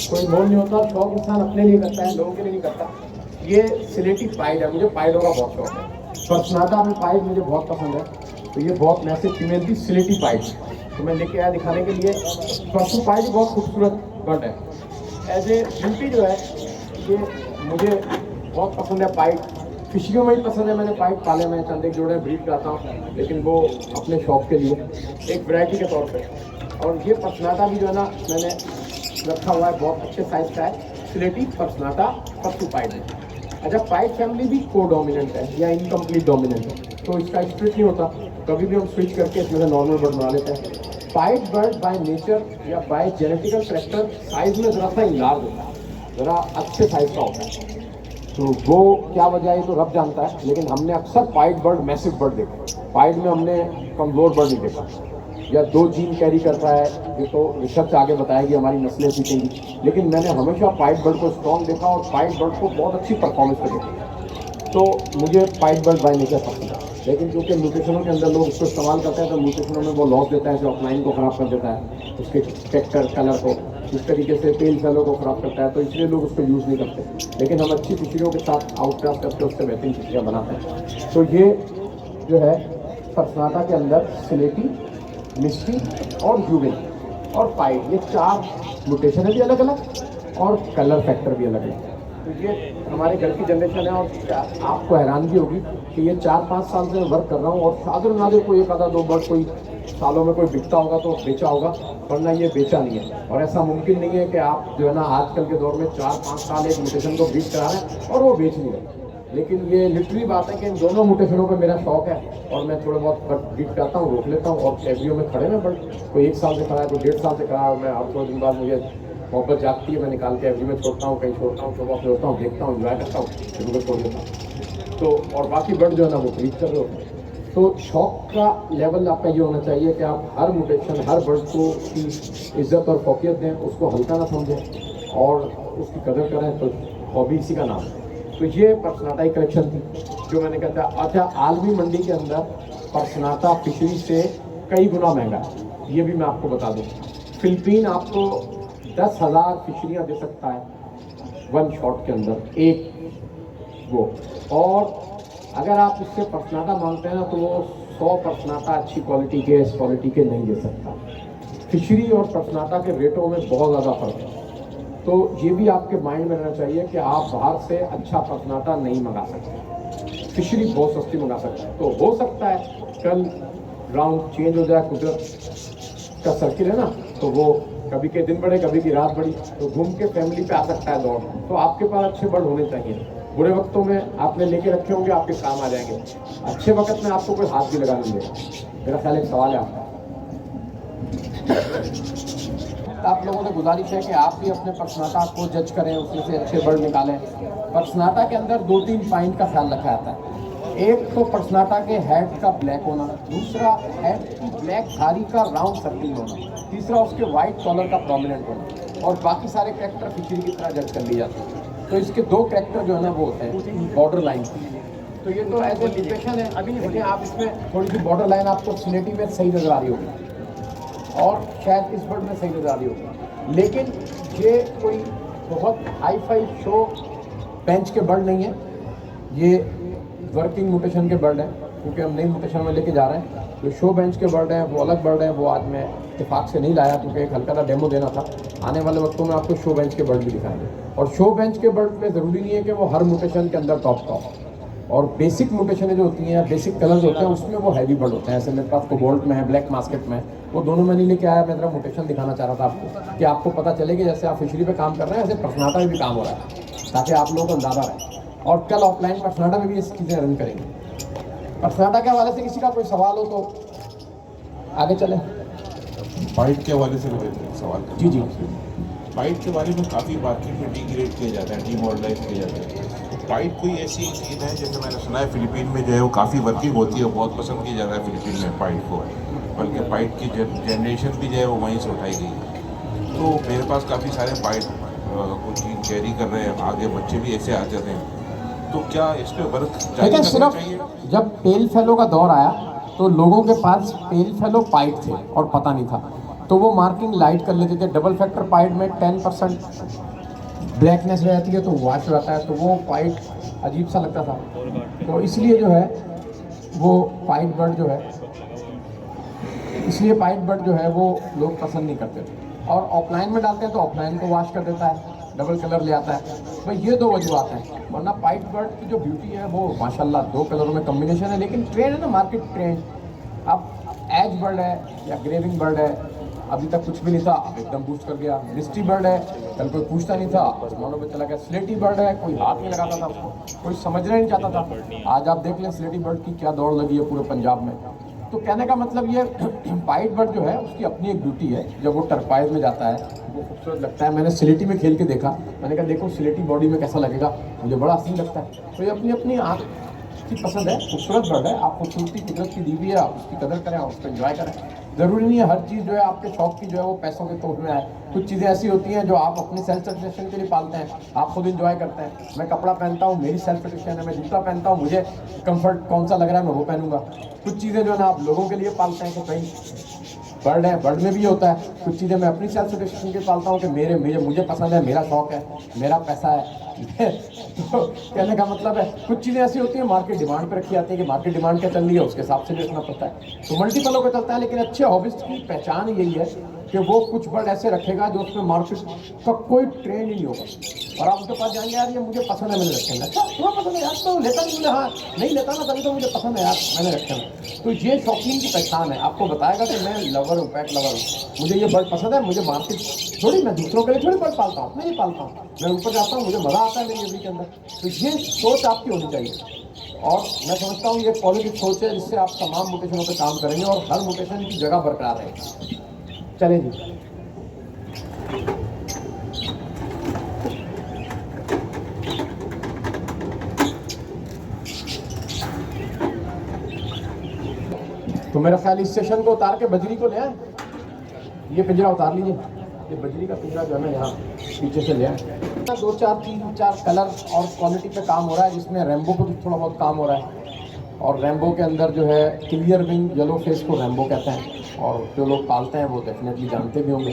कोई मोल नहीं होता, शौक इंसान अपने लिए करता है, लोगों के लिए नहीं करता। ये सिलेटी पाइड है, मुझे पाइडों का बहुत शौक है। पर्सनाटा में पाइड मुझे बहुत पसंद है, तो ये बहुत मैसिव फीमेल थी सिलेटी पाइड, तो मैं लेके आया दिखाने के लिए। परसू पाइड बहुत खूबसूरत बर्ड है, एज ए ब्यूटी जो है ये मुझे बहुत पसंद है। पाइड फिशरियों में ही पसंद है, मैंने पाइड पाले, मैं चंद एक जोड़े ब्रीड कराता हूँ, लेकिन वो अपने शौक के लिए एक वैरायटी के तौर पे। और ये पर्सनाटा भी जो है ना मैंने रखा हुआ है, बहुत अच्छे साइज का है, सिलेटी पर्सनाटा परसू पाइड है। अच्छा, पाइड फैमिली भी को डोमिनेंट है या इनकम्प्लीट डोमिनेंट है, तो इसका स्प्लिट नहीं होता, कभी भी हम स्विच करके इसमें से नॉर्मल बर्ड बना लेते हैं। पाइड बर्ड बाय नेचर या बाय जेनेटिकल करेक्टर साइज में ज़रा सा लार्ज होता है, ज़रा अच्छे साइज का होता है। तो वो क्या वजह है तो रब जानता है, लेकिन हमने अक्सर पाइड बर्ड मैसिव बर्ड देखे, पाइड में हमने कमज़ोर बर्ड नहीं देखा। या 2 जीन कैरी करता है, ये तो रिसर्च आगे बताएगी, हमारी नस्लें सीखेंगी। लेकिन मैंने हमेशा पाइड बर्ड को स्ट्रॉन्ग देखा और पाइड बर्ड को बहुत अच्छी परफॉर्मेंस पर देखा। तो मुझे पाइड बर्ड बाय नेचर पसंद है, लेकिन क्योंकि म्यूटेशनों के अंदर लोग उसको इस्तेमाल करते हैं तो म्यूटेशनों में वो लॉस देता है, जो अपलाइन को ख़राब कर देता है, उसके टेक्सचर कलर को। इस तरीके से पेल फेलो को ख़राब करता है, तो इसलिए लोग उसको यूज़ नहीं करते। लेकिन हम अच्छी फिशरियों के साथ आउटक्रॉस करके उससे बेहतरीन फिशरियाँ बनाते हैं। तो ये जो है परसनाटा के अंदर स्लेटी, मिस्टी और जुबिल और पाइट, ये 4 म्यूटेशन है भी अलग अलग और कलर फैक्टर भी अलग अलग। तो ये हमारे घर की जनरेशन है और आपको हैरानगी होगी कि ये 4-5 साल से मैं वर्क कर रहा हूँ और सादर नादर कोई एक आधा 2 बर्ड कोई सालों में कोई बिकता होगा तो बेचा होगा, वरना ये बेचा नहीं है। और ऐसा मुमकिन नहीं है कि आप जो है ना आजकल के दौर में 4-5 साल एक म्यूटेशन को बीट करा रहे हैं और वो बेच नहीं रहे। लेकिन ये लिटरली बात है कि इन दोनों म्यूटेशनों पे मेरा शौक है और मैं थोड़ा बहुत बर्ड बीट करता हूँ, रोक लेता हूँ। और एवरियो में खड़े में बर्ड कोई 1 साल से खड़ा है, कोई 1.5 साल से खड़ा है, मैं और 2 दिन बाद मुझे मोहब्बत जागती है, मैं निकाल के एवरी में छोड़ता हूँ, कहीं छोड़ता हूँ, सुबह छोड़ता हूँ, देखता हूँ, इंजॉय करता हूँ, फिर उनको छोड़ देता हूँ। तो और बाकी बर्ड जो है ना वो ब्रीड कर रहे होते हैं। तो शौक का लेवल आपका ये होना चाहिए कि आप हर म्यूटेशन, हर बर्ड को की इज्जत और फौकियत दें, उसको हल्का ना समझें और उसकी कदर करें। तो हॉबी इसी का नाम है। तो ये परसनाटा की कलेक्शन थी जो मैंने कहा था। अच्छा, आलमी मंडी के अंदर परसनाटा फिशरी से कई गुना महंगा है, ये भी मैं आपको बता दूँ। फिलिपीन आपको 10,000 फिशरियाँ दे सकता है 1 शॉट के अंदर एक वो, और अगर आप उससे परसनाटा मांगते हैं ना तो वो 100 परसनाटा अच्छी क्वालिटी के, इस क्वालिटी के नहीं दे सकता। फिशरी और परसनाटा के रेटों में बहुत ज़्यादा फर्क है। तो ये भी आपके माइंड में रहना चाहिए कि आप बाहर से अच्छा परसनाटा नहीं मंगा सकते, फिशरी बहुत सस्ती मंगा सकते हैं। तो हो सकता है कल राउंड चेंज हो जाए, कुदरत का सर्किल है ना, तो वो कभी के दिन बढ़े, कभी की रात बढ़ी, तो घूम के फैमिली पे आ सकता है दौड़। तो आपके पास अच्छे बर्ड होने चाहिए। बुरे वक्तों में आपने लेके रखे होंगे, आपके काम आ जाएंगे, अच्छे वक्त में आपको कोई हाथ भी लगा नहीं देगा। मेरा ख्याल एक सवाल है आपका। आप लोगों से गुजारिश है कि आप भी अपने परसनाटा को जज करें, उसमें से अच्छे बर्ड निकालें। परसनाटा के अंदर 2-3 पॉइंट का ख्याल रखा जाता है। एक तो परसनाटा के हेड का ब्लैक होना, दूसरा हेड की ब्लैक धारी का राउंड सर्किल होना, तीसरा उसके वाइट कॉलर का प्रोमिनेंट होना, और बाकी सारे कैरेक्टर फिशरी की तरह जज कर लिए जाते हैं। तो इसके 2 कैरेक्टर जो है ना वो होते हैं बॉर्डर लाइन। तो ये तो एज ए लिमिटेशन है। अभी देखिए आप इसमें थोड़ी सी बॉर्डर लाइन आपको स्लेटी में सही नज़र आ रही होगी और शायद इस बर्ड में सही नज़र आ रही होगी, लेकिन ये कोई बहुत हाई फाई शो बेंच के बर्ड नहीं है। ये वर्किंग म्यूटेशन के बर्ड हैं, क्योंकि हम नई म्यूटेशन में लेके जा रहे हैं। जो शो बेंच के बर्ड हैं वो अलग बर्ड हैं, वो आज मैं इत्तेफाक से नहीं लाया क्योंकि एक हल्का सा डेमो देना था। आने वाले वक्तों में आपको शो बेंच के बर्ड भी दिखाएंगे। और शो बेंच के बर्ड में ज़रूरी नहीं है कि वो हर म्यूटेशन के अंदर टॉप, और बेसिक म्यूटेशन जो होती हैं, बेसिक कलर्स होते हैं, उसमें वो हैवी बर्ड होते हैं। ऐसे मेरे पास कोबाल्ट में है, ब्लैक मास्केट में, वो दोनों मैं नहीं लेके आया। मैं जरा म्यूटेशन दिखाना चाह रहा था आपको कि आपको पता चले कि जैसे आप फिशरी पे काम कर रहे हैं ऐसे परसनाटा में भी काम हो रहा है, ताकि आप लोगों को अंदाजा रहे। और कल ऑफलाइन परसनाटा में भी ये चीज़ें रन करेंगे। परसनाटा के हवाले से किसी का कोई सवाल हो तो आगे चलें। पाइट के हवाले से सवाल करना। जी जी। पाइट के बारे में काफ़ी मार्केट में डिग्रेड किया जाता है, डीमॉडलाइज किया जाता है। पाइट कोई ऐसी चीज़ है, जैसे मैंने सुना है फिलीपीन में जो है वो काफ़ी वर्किंग होती है, बहुत पसंद किया जाता है फिलीपीन में पाइट को, बल्कि पाइट की जनरेशन भी जो है वो वहीं से उठाई गई है। तो मेरे पास काफ़ी सारे पाइट कुछ कैरी कर रहे हैं, आगे बच्चे भी ऐसे आ जाते हैं। तो क्या इस पर वर्क जारी देखिए, करना सिर्फ चाहिए? जब पेल फेलो का दौर आया तो लोगों के पास पेल फेलो पाइट थे और पता नहीं था, तो वो मार्किंग लाइट कर लेते थे। डबल फैक्टर पाइट में 10% ब्लैकनेस रहती है तो वॉश हो जाता है, तो वो पाइट अजीब सा लगता था। तो इसलिए जो है वो पाइट बर्ड जो है, इसलिए पाइट बर्ड जो है वो लोग पसंद नहीं करते थे। और ऑफलाइन में डालते हैं तो ऑफलाइन को वॉश कर देता है, डबल कलर ले आता है। भाई ये 2 वजूहत हैं, वरना पाइट बर्ड की जो ब्यूटी है वो माशाल्लाह 2 कलरों में कम्बिनेशन है। लेकिन ट्रेंड है ना, मार्केट ट्रेंड। अब एज बर्ड है या ग्रेविंग बर्ड है, अभी तक कुछ भी नहीं था, अब एकदम बूस्ट कर गया। मिस्ट्री बर्ड है, कल कोई पूछता नहीं था, आसमानों में चला गया। स्लेटी बर्ड है, कोई हाथ नहीं लगाता था उसको, कोई समझना ही नहीं चाहता था। आज आप देख लें स्लेटी बर्ड की क्या दौड़ लगी है पूरे पंजाब में। तो कहने का मतलब ये पाइट बर्ड जो है उसकी अपनी एक ब्यूटी है। जब वो टर्पाइज में जाता है वो खूबसूरत लगता है। मैंने स्लेटी में खेल के देखा, मैंने कहा देखो स्लेटी बॉडी में कैसा लगेगा, मुझे बड़ा हसीन लगता है। तो ये अपनी अपनी आँख की पसंद है, खूबसूरत बर्ड है। आप खूबसूरती कुदरत की दी हुई है, आप उसकी कदर करें, आप उसको एंजॉय करें। ज़रूरी नहीं है हर चीज़ जो है आपके शौक की जो है वो पैसों के तोड़ में आए। कुछ चीज़ें ऐसी होती हैं जो आप अपनी सेल्फ सेटिस्फेक्शन के लिए पालते हैं, आप खुद इंजॉय करते हैं। मैं कपड़ा पहनता हूँ, मेरी सेल्फ सेटिस्फेक्शन है। मैं जूता पहनता हूँ, मुझे कंफर्ट कौन सा लग रहा है मैं वो पहनूंगा। कुछ चीज़ें जो है ना आप लोगों के लिए पालते हैं कि भाई बर्ड है, बर्ड में भी होता है कुछ चीज़ें मैं अपनी सेल्फ सेटिस्फेक्शन के पालता हूँ कि मुझे पसंद है, मेरा शौक है, मेरा पैसा है तो कहने का मतलब है कुछ चीज़ें ऐसी होती हैं मार्केट डिमांड पर रखी जाती है कि मार्केट डिमांड क्या चल रही है उसके हिसाब से देखना पड़ता है, तो मल्टीपलों का चलता है। लेकिन अच्छे हॉबिस्ट की पहचान यही है कि वो कुछ बर्ड ऐसे रखेगा जो उसमें मार्केट का कोई ट्रेंड ही नहीं होगा, और आप उसके पास जाएंगे यार ये मुझे पसंद है मैंने रखे हैं, अच्छा तुम्हें पसंद है यार तो लेता नहीं, मुझे हाँ नहीं लेता ना तभी तो मुझे पसंद है यार मैंने रखे हैं। तो ये शौकीन की पहचान है, आपको बताएगा कि मैं लवर हूँ, पेट लवर हूँ, मुझे ये बर्ड पसंद है, मुझे मार्केट थोड़ी, मैं दूसरों के लिए थोड़ी बर्ड पालता हूँ, नहीं पालता हूँ, मैं ऊपर जाता हूँ, मुझे मज़ा आता है मेरी एवरी के अंदर। तो ये सोच आपकी होनी चाहिए, और मैं समझता हूँ ये पॉजिटिव सोच है जिससे आप तमाम मोटिवेशनों पर काम करेंगे और हर मोटिवेशन की जगह बरकरार रहेगी। चलें जी, तो मेरा ख्याल इस सेशन को उतार के बजरी को ले आए, ये पिंजरा उतार लीजिए, ये बजरी का पिंजरा जो है ना यहाँ पीछे से ले आए। 2-4 कलर और क्वालिटी पे काम हो रहा है, जिसमें रैम्बो को भी थोड़ा बहुत काम हो रहा है, और रैम्बो के अंदर जो है क्लियर विंग येलो फेस को रैम्बो कहते हैं, और जो लोग पालते हैं वो डेफिनेटली जानते भी होंगे।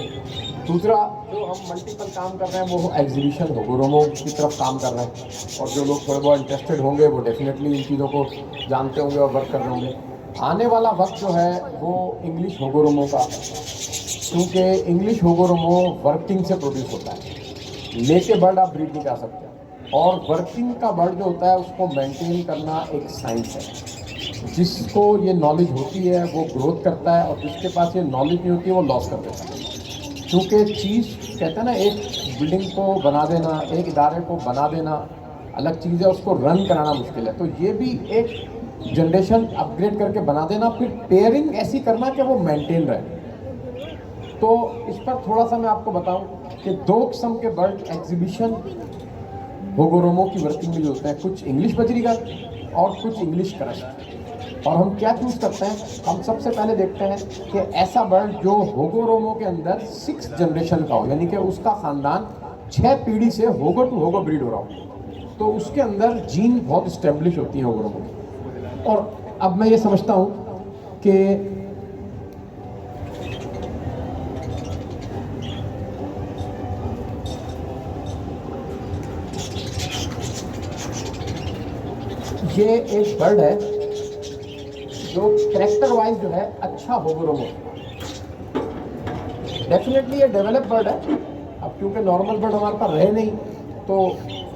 दूसरा जो हम मल्टीपल काम कर रहे हैं वो एग्जीबिशन होगोरोमो की तरफ काम कर रहे हैं, और जो लोग थोड़े बहुत इंटरेस्टेड होंगे वो डेफिनेटली इन चीज़ों को जानते होंगे और वर्क कर रहे होंगे। आने वाला वक्त जो है वो इंग्लिश होगोरोमो का, क्योंकि इंग्लिश होगोरोमो वर्किंग से प्रोड्यूस होता है, लेके बर्ड आप ब्रीड नहीं कर सकते, और वर्किंग का बर्ड जो होता है उसको मेंटेन करना एक साइंस है। जिसको ये नॉलेज होती है वो ग्रोथ करता है, और जिसके पास ये नॉलेज नहीं होती है वो लॉस कर देता है। क्योंकि चीज़ कहते हैं ना, एक बिल्डिंग को बना देना, एक इदारे को बना देना अलग चीज़ है, उसको रन कराना मुश्किल है। तो ये भी एक जनरेशन अपग्रेड करके बना देना, फिर पेयरिंग ऐसी करना कि वो मेंटेन रहे। तो इस पर थोड़ा सा मैं आपको बताऊं कि 2 किस्म के बर्ड एग्जीबिशन होगोरोमो की वर्किंग में होते हैं, कुछ इंग्लिश बजरीगर और कुछ इंग्लिश क्रस्ट। और हम क्या चूज़ करते हैं, हम सबसे पहले देखते हैं कि ऐसा बर्ड जो होगोरोमो के अंदर 6 जनरेशन का हो, यानी कि उसका ख़ानदान 6 पीढ़ी से होगो टू होगो ब्रीड हो रहा हो, तो उसके अंदर जीन बहुत इस्टेब्लिश होती है होगोरोमो की। और अब मैं ये समझता हूँ कि ये एक बर्ड है जो कैरेक्टर वाइज जो है अच्छा होगोरोमो, डेफिनेटली ये डेवलप बर्ड है। अब क्योंकि नॉर्मल बर्ड हमारे पास रहे नहीं तो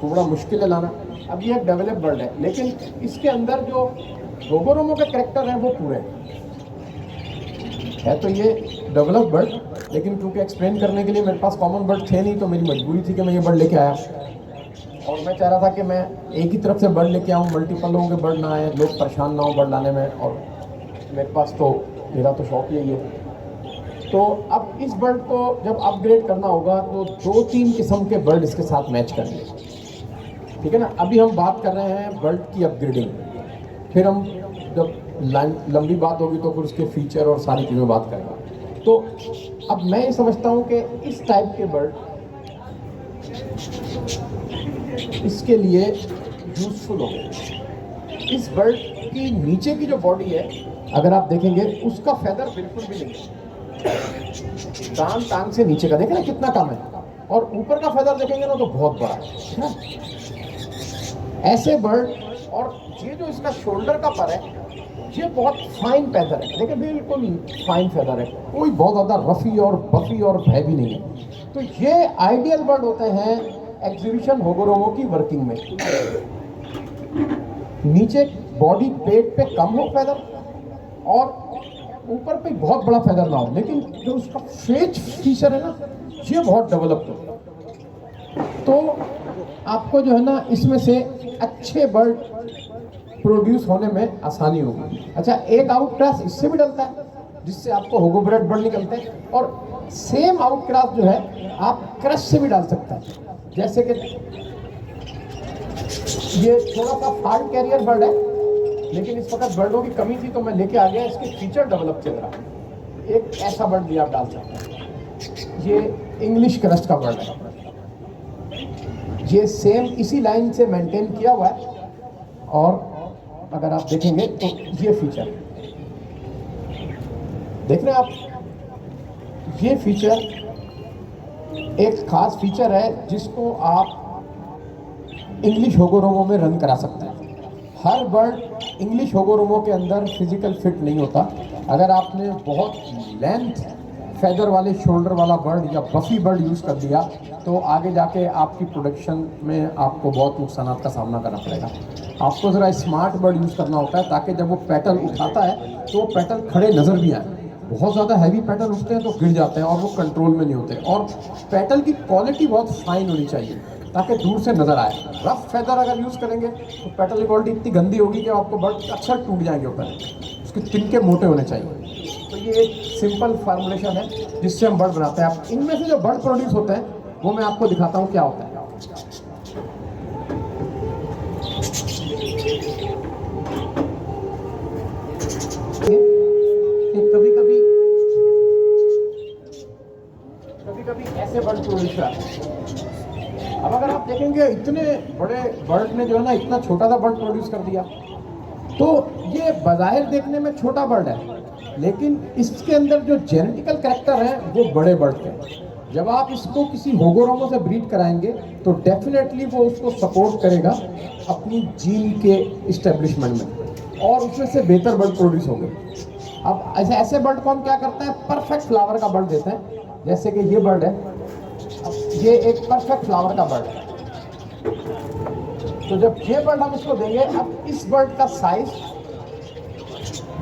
थोड़ा मुश्किल है लाना, अब ये एक डेवलप बर्ड है, लेकिन इसके अंदर जो होगोरोमो के कैरेक्टर हैं वो पूरे है। तो ये डेवलप बर्ड, लेकिन क्योंकि एक्सप्लेन करने के लिए मेरे पास कॉमन बर्ड थे नहीं, तो मेरी मजबूरी थी कि मैं ये बर्ड लेके आया, और मैं चाह रहा था कि मैं एक ही तरफ से बर्ड लेके आऊँ, मल्टीपल लोगों के बर्ड ना आए, लोग परेशान ना हो बर्ड लाने में, और मेरे पास तो मेरा तो शौक यही है। तो अब इस बर्ड को जब अपग्रेड करना होगा तो 2-3 किस्म के बर्ड इसके साथ मैच करेंगे, ठीक है ना। अभी हम बात कर रहे हैं बर्ड की अपग्रेडिंग, फिर हम जब लंबी बात होगी तो फिर उसके फीचर और सारी चीज़ें बात करेंगे। तो अब मैं ये समझता हूँ कि इस टाइप के बर्ड इसके लिए यूजफुल होंगे। इस बर्ड की नीचे की जो बॉडी है अगर आप देखेंगे उसका फेदर बिल्कुल भी नहीं है, टांग से नीचे का देखें ना कितना कम है, और ऊपर का फेदर देखेंगे ना तो बहुत बड़ा है। ऐसे बर्ड, और ये जो इसका शोल्डर का पर है ये बहुत फाइन फेदर है, देखिए बिल्कुल फाइन फेदर है, कोई बहुत ज़्यादा रफी और बफी और हैवी नहीं है। तो ये आइडियल बर्ड होते हैं एग्जीबिशन होगोरोमो की वर्किंग में। नीचे बॉडी पेट पे कम हो फेदर और ऊपर पे बहुत बड़ा फेदर ना हो, लेकिन जो उसका फेस फीचर है ना ये बहुत डेवलप्ड हो, तो आपको जो है ना इसमें से अच्छे बर्ड प्रोड्यूस होने में आसानी होगी। अच्छा, एक आउट क्रॉस इससे भी डलता है जिससे आपको होगोब्रेड बर्ड निकलते हैं, और सेम आउट क्रॉस जो है आप क्रश से भी डाल सकते हैं। जैसे कि ये थोड़ा सा हार्ड कैरियर बर्ड है, लेकिन इस वक्त बर्डों की कमी थी तो मैं लेके आ गया, इसके फीचर डेवलप चल रहा है। एक ऐसा बर्ड भी आप डाल सकते हैं, ये इंग्लिश क्रस्ट का बर्ड है, ये सेम इसी लाइन से मेंटेन किया हुआ है, और अगर आप देखेंगे तो ये फीचर देख रहे हैं आप, ये फीचर एक खास फीचर है जिसको आप इंग्लिश होगोरोमो में रन करा सकते हैं। हर बर्ड इंग्लिश होगोरोमो के अंदर फिजिकल फिट नहीं होता। अगर आपने बहुत लेंथ फेदर वाले शोल्डर वाला बर्ड या बफी बर्ड यूज़ कर दिया तो आगे जाके आपकी प्रोडक्शन में आपको बहुत नुकसान का सामना करना पड़ेगा। आपको ज़रा स्मार्ट बर्ड यूज़ करना होता है ताकि जब वो पैटर्न उठाता है तो वो पैटर्न खड़े नज़र भी आए। बहुत ज़्यादा हैवी पैटर्न उठते हैं तो गिर जाते हैं और वो कंट्रोल में नहीं होते। और पैटर्न की क्वालिटी बहुत फाइन होनी चाहिए ताकि दूर से नज़र आए। रफ फेदर अगर यूज़ करेंगे तो पैटर्न की क्वालिटी इतनी गंदी होगी कि आपको बर्ड अक्सर टूट जाएंगे ऊपर। उसके तिनके मोटे होने चाहिए। तो ये एक सिंपल फार्मूलेशन है जिससे हम बर्ड बनाते हैं। आप इनमें से जो बर्ड प्रोड्यूस होते हैं वो मैं आपको दिखाता हूँ क्या होता है। कभी ऐसे बर्ड प्रोड्यूस है। अब अगर आप देखेंगे इतने बड़े बर्ड ने जो है ना इतना छोटा सा बर्ड प्रोड्यूस कर दिया तो ये बाज़ाहिर देखने में छोटा बर्ड है लेकिन इसके अंदर जो जेनेटिकल कैरेक्टर है वो बड़े बर्ड के हैं। जब आप इसको किसी होगोरोमो से ब्रीड कराएंगे तो डेफिनेटली वो उसको सपोर्ट करेगा अपनी जीन के इस्टेब्लिशमेंट में और उसमें से बेहतर बर्ड प्रोड्यूस होंगे। अब ऐसे बर्ड को हम क्या करते हैं, परफेक्ट फ्लावर का बर्ड देते हैं। जैसे कि ये बर्ड है, अब ये एक परफेक्ट फ्लावर का बर्ड है। तो जब ये बर्ड हम इसको देंगे, अब इस बर्ड का साइज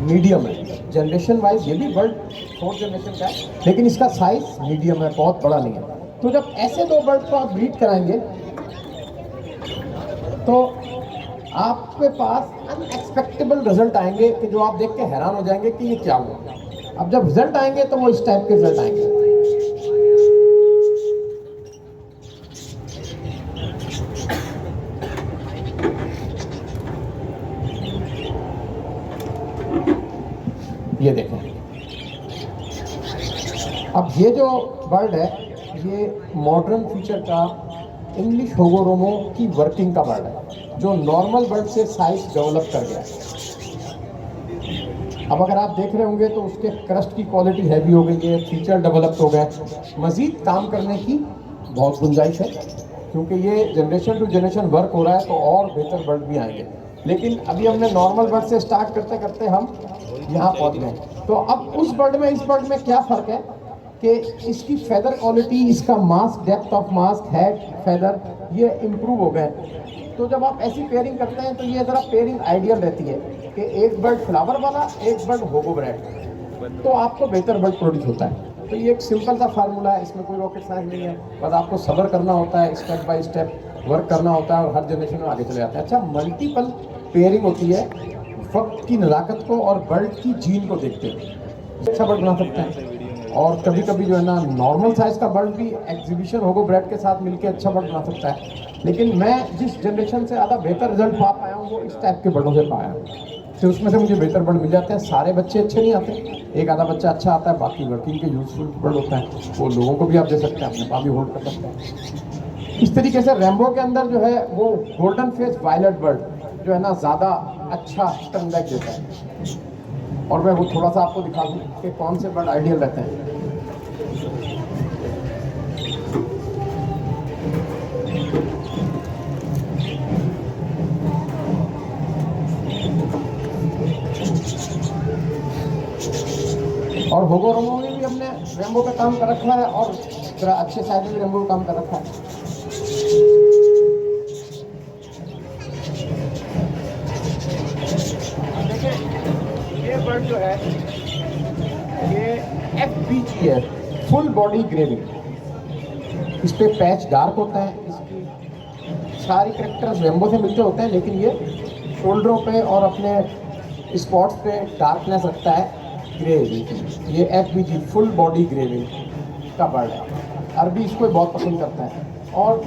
मीडियम है। जनरेशन वाइज ये भी बर्ड 4th जनरेशन का है लेकिन इसका साइज मीडियम है, बहुत बड़ा नहीं है। तो जब ऐसे दो बर्ड को आप ब्रीड कराएंगे तो आपके पास अनएक्सपेक्टेबल रिजल्ट आएंगे कि जो आप देख के हैरान हो जाएंगे कि ये क्या हुआ। अब जब रिजल्ट आएंगे तो वो इस टाइप के रिजल्ट आएंगे। ये देखें, अब ये जो बर्ड है ये मॉडर्न फीचर का इंग्लिश होगोरोमो की वर्किंग का बर्ड है जो नॉर्मल बर्ड से साइज डेवलप कर गया है। अब अगर आप देख रहे होंगे तो उसके क्रस्ट की क्वालिटी हैवी हो गई है, फीचर डेवलप हो गए। मज़ीद काम करने की बहुत गुंजाइश है क्योंकि ये जनरेशन टू जनरेशन वर्क हो रहा है तो और बेहतर बर्ड भी आएंगे। लेकिन अभी हमने नॉर्मल बर्ड से स्टार्ट करते करते हम यहाँ पहुँच गए। तो अब उस बर्ड में इस बर्ड में क्या फ़र्क है कि इसकी फेदर क्वालिटी, इसका mask, depth of mask, head, feather ये इम्प्रूव हो गए। तो जब आप ऐसी पेयरिंग करते हैं तो ये ज़रा पेयरिंग आइडियल रहती है कि एक बर्ड फ्लावर वाला, एक बर्ड होगो ब्रेड, तो आपको बेहतर बर्ड प्रोड्यूस होता है। तो ये एक सिंपल सा फार्मूला है, इसमें कोई रॉकेट साइंस नहीं है। बस आपको सब्र करना होता है, स्टेप बाय स्टेप वर्क करना होता है और हर जनरेशन में आगे चले जाते हैं। अच्छा, मल्टीपल पेयरिंग होती है वक्त की नज़ाकत को और बर्ड की जीन को देखते हुए अच्छा बर्ड बना सकते हैं। और कभी कभी जो है ना नॉर्मल साइज़ का बर्ड भी एग्जीबिशन होगो ब्रेड के साथ मिलकर अच्छा बर्ड बना सकता है। लेकिन मैं जिस जनरेशन से ज़्यादा बेहतर रिजल्ट पा पाया हूँ वो इस टाइप के बर्डों से पाया हूँ। तो उसमें से मुझे बेहतर बर्ड मिल जाते हैं। सारे बच्चे अच्छे नहीं आते, एक आधा बच्चा अच्छा आता है, बाकी वर्किंग के यूजफुल बर्ड होता है, वो लोगों को भी आप दे सकते हैं, अपने पास भी होल्ड कर सकते हैं। इस तरीके से रैम्बो के अंदर जो है वो गोल्डन फेस वायलेट बर्ड जो है ना ज़्यादा अच्छा टंग बैक देता है। और मैं वो थोड़ा सा आपको दिखा दूँ कि कौन से बर्ड आइडियल रहते हैं। और होगोरोमो में भी हमने रैम्बो का काम कर रखा है और थोड़ा अच्छे साइड में भी रैम्बो का काम कर रखा है। देखिए ये बर्ड जो है ये FBG है, फुल बॉडी ग्रेविंग। इस पे पैच डार्क होता है, इसकी सारी कैरेक्टर्स रैम्बो से मिलते होते हैं लेकिन ये शोल्डरों पे और अपने स्पॉट्स पे डार्कनेस रखता है ग्रेविंग। ये FBG फुल बॉडी ग्रेविंग का बर्ड है। अरबी इसको बहुत पसंद करता है। और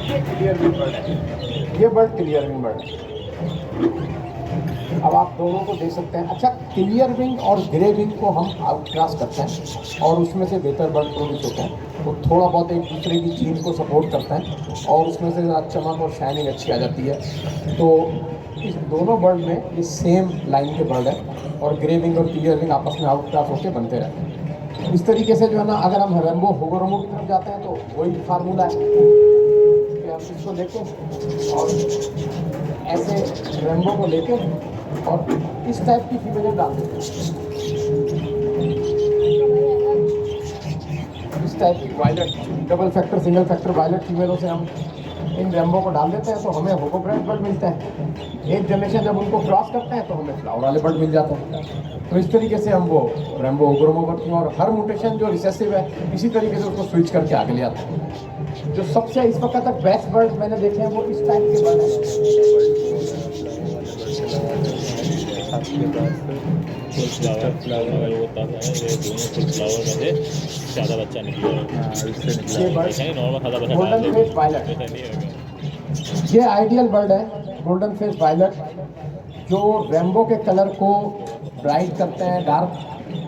ये क्लियर विंग बर्ड है, ये बर्ड क्लियर विंग बर्ड है। अब आप दोनों को देख सकते हैं। अच्छा, क्लियर विंग और ग्रे विंग को हम आउट क्रॉस करते हैं और उसमें से बेहतर बर्ड प्रोड्यूस होता है। वो थोड़ा बहुत एक दूसरे की जीन को सपोर्ट करते हैं और उसमें से चमक और शाइनिंग अच्छी आ जाती है। तो इस दोनों बर्ड में ये सेम लाइन के बर्ड है और ग्रेविंग और क्लियरिंग आपस में आउट क्रॉस होकर बनते रहते हैं। इस तरीके से जो है ना, अगर हम रेनबो होगोरोमो की तरफ जाते हैं तो वही फार्मूला है कि हम इसको लेके और ऐसे रेनबो को लेके और इस टाइप की फीमेलें डाल देते हैं, इस टाइप की violet double factor single factor violet फीमेलों से हम इन रेम्बो को डाल देते हैं तो हमें होगोब्रेड बर्ड मिलते हैं। एक जनरेशन जब उनको क्रॉस करते हैं तो हमें फ्लावर वाले बर्ड मिल जाते हैं। तो इस तरीके से हम वो रेम्बो होगोरोमो करते हैं और हर म्यूटेशन जो रिसेसिव है इसी तरीके से उसको स्विच करके आगे ले आते हैं। जो सबसे इस वक्त तक बेस्ट बर्ड मैंने देखे हैं वो इस टाइप के बर्ड हैं। फ्लावर अगर वो होता है ये दोनों फुल फ्लावर में से ज़्यादा बच्चा निकला है। ये बर्ड नॉर्मल सादा बच्चा गोल्डन फेस वायलेट, ऐसा नहीं होगा। ये आइडियल बर्ड है गोल्डन फेस वायलेट, जो रेम्बो के कलर को ब्राइट करते हैं, डार्क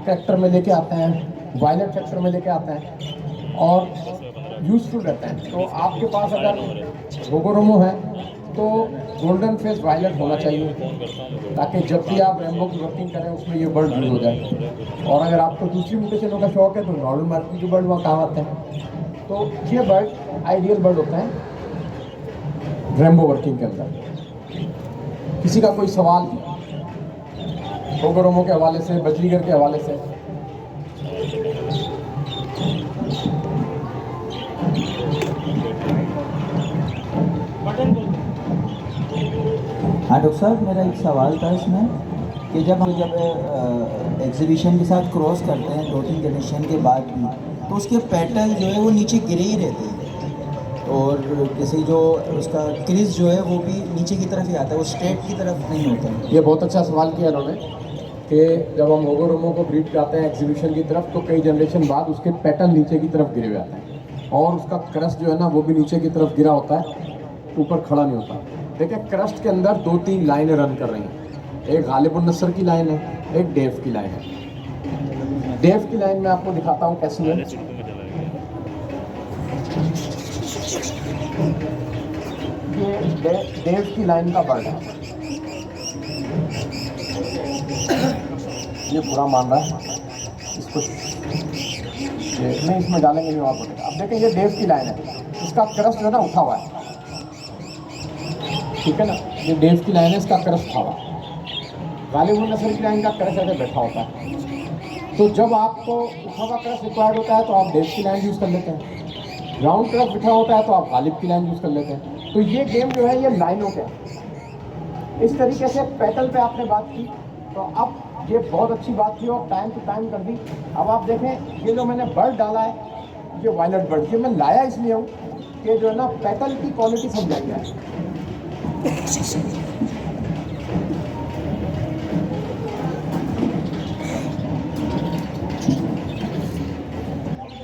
फैक्टर में लेके आते हैं, वायलेट फैक्टर में लेके आते हैं और यूजफुल रहते हैं। तो आपके पास अगर होगोरोमो है तो गोल्डन फेस वायलेट होना चाहिए ताकि जब भी आप रेम्बो की वर्किंग करें उसमें ये बर्ड यूज हो जाए। और अगर आपको दूसरी म्यूटेशनों का शौक है तो नॉर्मल मार्केट के बर्ड वहाँ काम आते हैं। तो ये बर्ड आइडियल बर्ड होता है रेम्बो वर्किंग के अंदर। किसी का कोई सवाल होगोरोमो के हवाले से, बजरीगर के हवाले से? हाँ डॉक्टर साहब, मेरा एक सवाल था इसमें कि जब एग्जीबिशन के साथ क्रॉस करते हैं 2-3 जनरेशन के बाद भी तो उसके पेटल जो है वो नीचे गिरे ही रहते हैं और जैसे जो उसका क्रिज जो है वो भी नीचे की तरफ ही आता है, वो स्ट्रेट की तरफ नहीं होता है। ये बहुत अच्छा सवाल किया उन्होंने कि जब हम होगोरोमो को ब्रीड कराते हैं एग्जीबिशन की तरफ तो कई जनरेशन बाद उसके पेटल नीचे की तरफ गिरे हुए आते हैं और उसका क्रस्ट जो है ना वो भी नीचे की तरफ गिरा होता है, ऊपर खड़ा नहीं होता। देखिए क्रस्ट के अंदर 2-3 लाइनें रन कर रही हैं, एक गालिबुन नस्र की लाइन है, एक डेव की लाइन है। डेव की लाइन मैं आपको दिखाता हूँ कैसी है। ये डेव की लाइन का बर्ड है, ये बुरा मान रहा है इसको, नहीं इसमें डालेंगे नहीं आपको। अब देखें ये डेव की लाइन है, इसका क्रस्ट जो है ना उठा हुआ है, ठीक है ना, ये डेव की लाइन है, इसका क्रस्ट उठा हुआ है। गालिबुन नस्र की लाइन का क्रस्ट ऐसे बैठा होता है। तो जब आपको उठा हुआ क्रस्ट रिक्वायर्ड होता है तो आप डेव की लाइन यूज़ कर लेते हैं, राउंड क्रस्ट बिठा होता है तो आप गालिब की लाइन यूज़ कर लेते हैं। तो ये गेम जो है ये लाइनों का है। इस तरीके से पेटल पे आपने बात की तो अब ये बहुत अच्छी बात थी और टाइम टू टाइम कर दी। अब आप देखें ये जो मैंने बर्ड डाला है ये वायलेट बर्ड, ये मैं लाया इसलिए हूँ कि जो है ना पेटल की क्वालिटी समझाई जाए।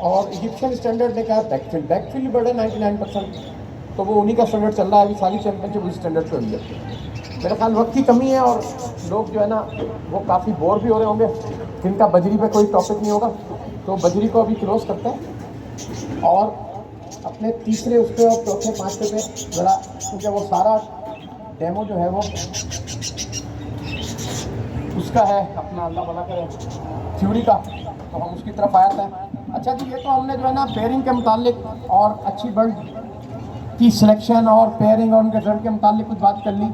और इजिप्शियन स्टैंडर्ड ने कहा बैकफिल बर्ड है 99%, तो वो उन्हीं का स्टैंडर्ड चल रहा है। अभी सारी चैंपियनशिप उस स्टैंडर्ड पे हुई है। मेरे ख्याल वक्त की कमी है और लोग जो है ना वो काफ़ी बोर भी हो रहे होंगे, जिनका बजरी पे कोई टॉपिक नहीं होगा तो बजरी को अभी क्लोज करते हैं और अपने तीसरे उस पर और चौथे पाँचवे पे ज़रा, क्योंकि वो सारा डेमो जो है वो उसका है अपना, अल्लाह भला करे, थ्योरी का, तो हम उसकी तरफ आया था। अच्छा जी, ये तो हमने जो है ना पेयरिंग के मुतालिक और अच्छी बर्ड की सिलेक्शन और पेयरिंग और उनके रिजल्ट के मुतालिक कुछ बात कर ली।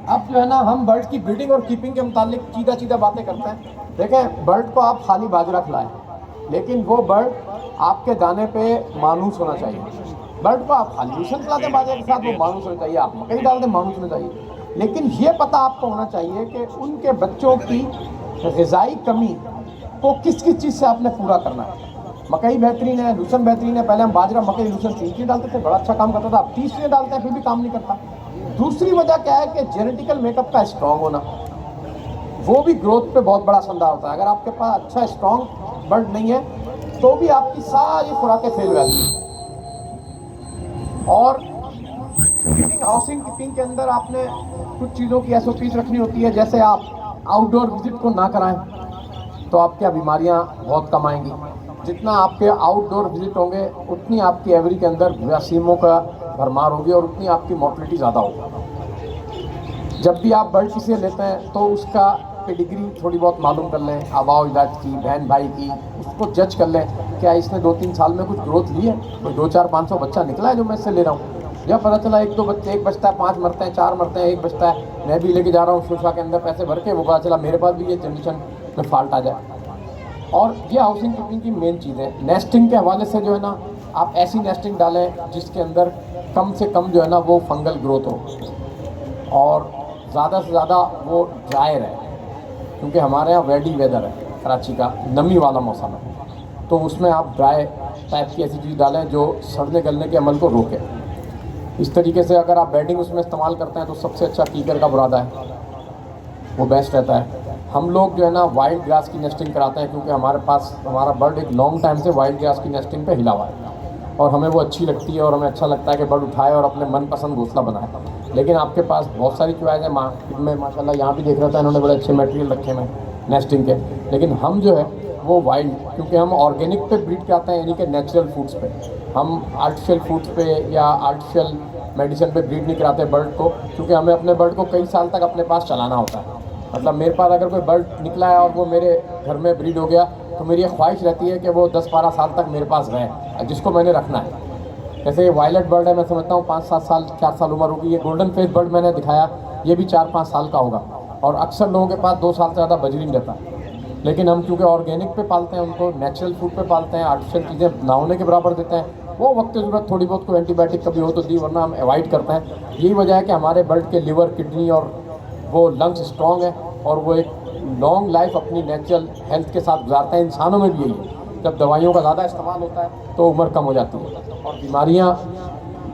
अब जो है ना हम बर्ड की ब्रीडिंग और कीपिंग के मुतालिक सीधा बातें करते हैं। देखें, बर्ड को आप खाली बाजरा खिलाएं लेकिन वो बर्ड आपके दाने पे मानूस होना चाहिए। बर्ड को आप खाली न्यूट्रिशन खिलाते बाजरे के साथ वो मानूस होना चाहिए, आप मकई डालते मानूस होना चाहिए। लेकिन ये पता आपको होना चाहिए कि उनके बच्चों की ग़िज़ाई कमी को किस किस चीज़ से आपने पूरा करना है। मकई बेहतरीन है, लूसन बेहतरीन है। पहले हम बाजरा मकई लूसन 3 चीज़ डालते थे, बड़ा अच्छा काम करता था। अब 30 चीज़ें डालते हैं फिर भी काम नहीं करता। दूसरी वजह क्या है कि जेनेटिकल मेकअप का स्ट्रॉन्ग होना, वो भी ग्रोथ पे बहुत बड़ा संदा होता है। अगर आपके पास अच्छा स्ट्रॉन्ग बर्ड नहीं है तो भी आपकी सारी खुराकें फेल हो जाती हैं। और हाउसिंग कीपिंग के अंदर आपने कुछ चीज़ों की SOPs रखनी होती है, जैसे आप आउटडोर विजिट को ना कराएं तो आपके बीमारियां बहुत कम आएंगी। जितना आपके आउटडोर विजिट होंगे उतनी आपकी एवरी के अंदर वसीमों का भरमार होगी और उतनी आपकी मोर्टलिटी ज़्यादा होगी। जब भी आप बर्ड किसी से लेते हैं तो उसका पेडिग्री थोड़ी बहुत मालूम कर लें, आबा अजदाद की, बहन भाई की, उसको जज कर लें क्या इसने 2-3 साल में कुछ ग्रोथ ली है, कोई 2-4-500 बच्चा निकला है जो मैं इससे ले रहा हूँ। जब पता चला 1-2 बच्चे, एक बचता है, 5 मरते हैं, 4 मरते हैं, एक बचता है, मैं भी लेके जा रहा हूँ शोशा के अंदर पैसे भर के, वो पता चला मेरे पास भी ये जनरेशन में फॉल्ट आ जाए। और ये हाउसिंग कीपिंग की मेन चीज़ है। नेस्टिंग के हवाले से जो है ना, आप ऐसी नेस्टिंग डालें जिसके अंदर कम से कम जो है ना वो फंगल ग्रोथ हो और ज़्यादा से ज़्यादा वो ड्राई रहे, क्योंकि हमारे यहाँ वेडी वेदर है कराची का, नमी वाला मौसम है, तो उसमें आप ड्राई टाइप की ऐसी चीज़ डालें जो सड़ने गलने के अमल को रोके। इस तरीके से अगर आप बेडिंग उसमें इस्तेमाल करते हैं तो सबसे अच्छा कीकर का बुरादा है, वो बेस्ट रहता है। हम लोग जो है ना वाइल्ड ग्रास की नेस्टिंग कराते हैं, क्योंकि हमारे पास हमारा बर्ड एक लॉन्ग टाइम से वाइल्ड ग्रास की नेस्टिंग पे हिला हुआ है और हमें वो अच्छी लगती है और हमें अच्छा लगता है कि बर्ड उठाए और अपने मनपसंद घोंसला बनाए। लेकिन आपके पास बहुत सारी चॉइस है मार्केट में, माशाल्लाह यहाँ भी देख रहा था इन्होंने बड़े अच्छे मटेरियल रखे हैं नेस्टिंग के। लेकिन हम जो है वो वाइल्ड, क्योंकि हम ऑर्गेनिक पे ब्रीड कराते हैं, यानी कि नेचुरल फूड्स पे, हम आर्टिफिशियल फूड्स पे या आर्टिफिशियल मेडिसिन पे ब्रीड नहीं कराते बर्ड को, क्योंकि हमें अपने बर्ड को कई साल तक अपने पास चलाना होता है। मतलब मेरे पास अगर कोई बर्ड निकला है और वो मेरे घर में ब्रीड हो गया तो मेरी एक ख्वाहिश रहती है कि वो 10-12 साल तक मेरे पास रहे, जिसको मैंने रखना है। जैसे ये वायलेट बर्ड है, मैं समझता हूँ 5-7 साल 4 साल उम्र होगी। ये गोल्डन फेस बर्ड मैंने दिखाया, ये भी 4-5 साल का होगा और अक्सर लोगों के पास 2 साल से ज़्यादा बजरी नहीं रहता। लेकिन हम क्योंकि ऑर्गेनिक पे पालते हैं, उनको नेचुरल फूड पे पालते हैं, आर्टिफिशियल चीज़ें ना होने के बराबर देते हैं, वो वक्त ज़रूरत थोड़ी बहुत कोई एंटीबायोटिक कभी हो तो दी, वरना हम अवॉइड करते हैं। यही वजह है कि हमारे बर्ड के लिवर, किडनी और वो लंग्स स्ट्रॉन्ग है और वो एक लॉन्ग लाइफ अपनी नेचुरल हेल्थ के साथ गुजारते हैं। इंसानों में भी यही है, जब दवाइयों का ज़्यादा इस्तेमाल होता है तो उम्र कम हो जाती है और बीमारियाँ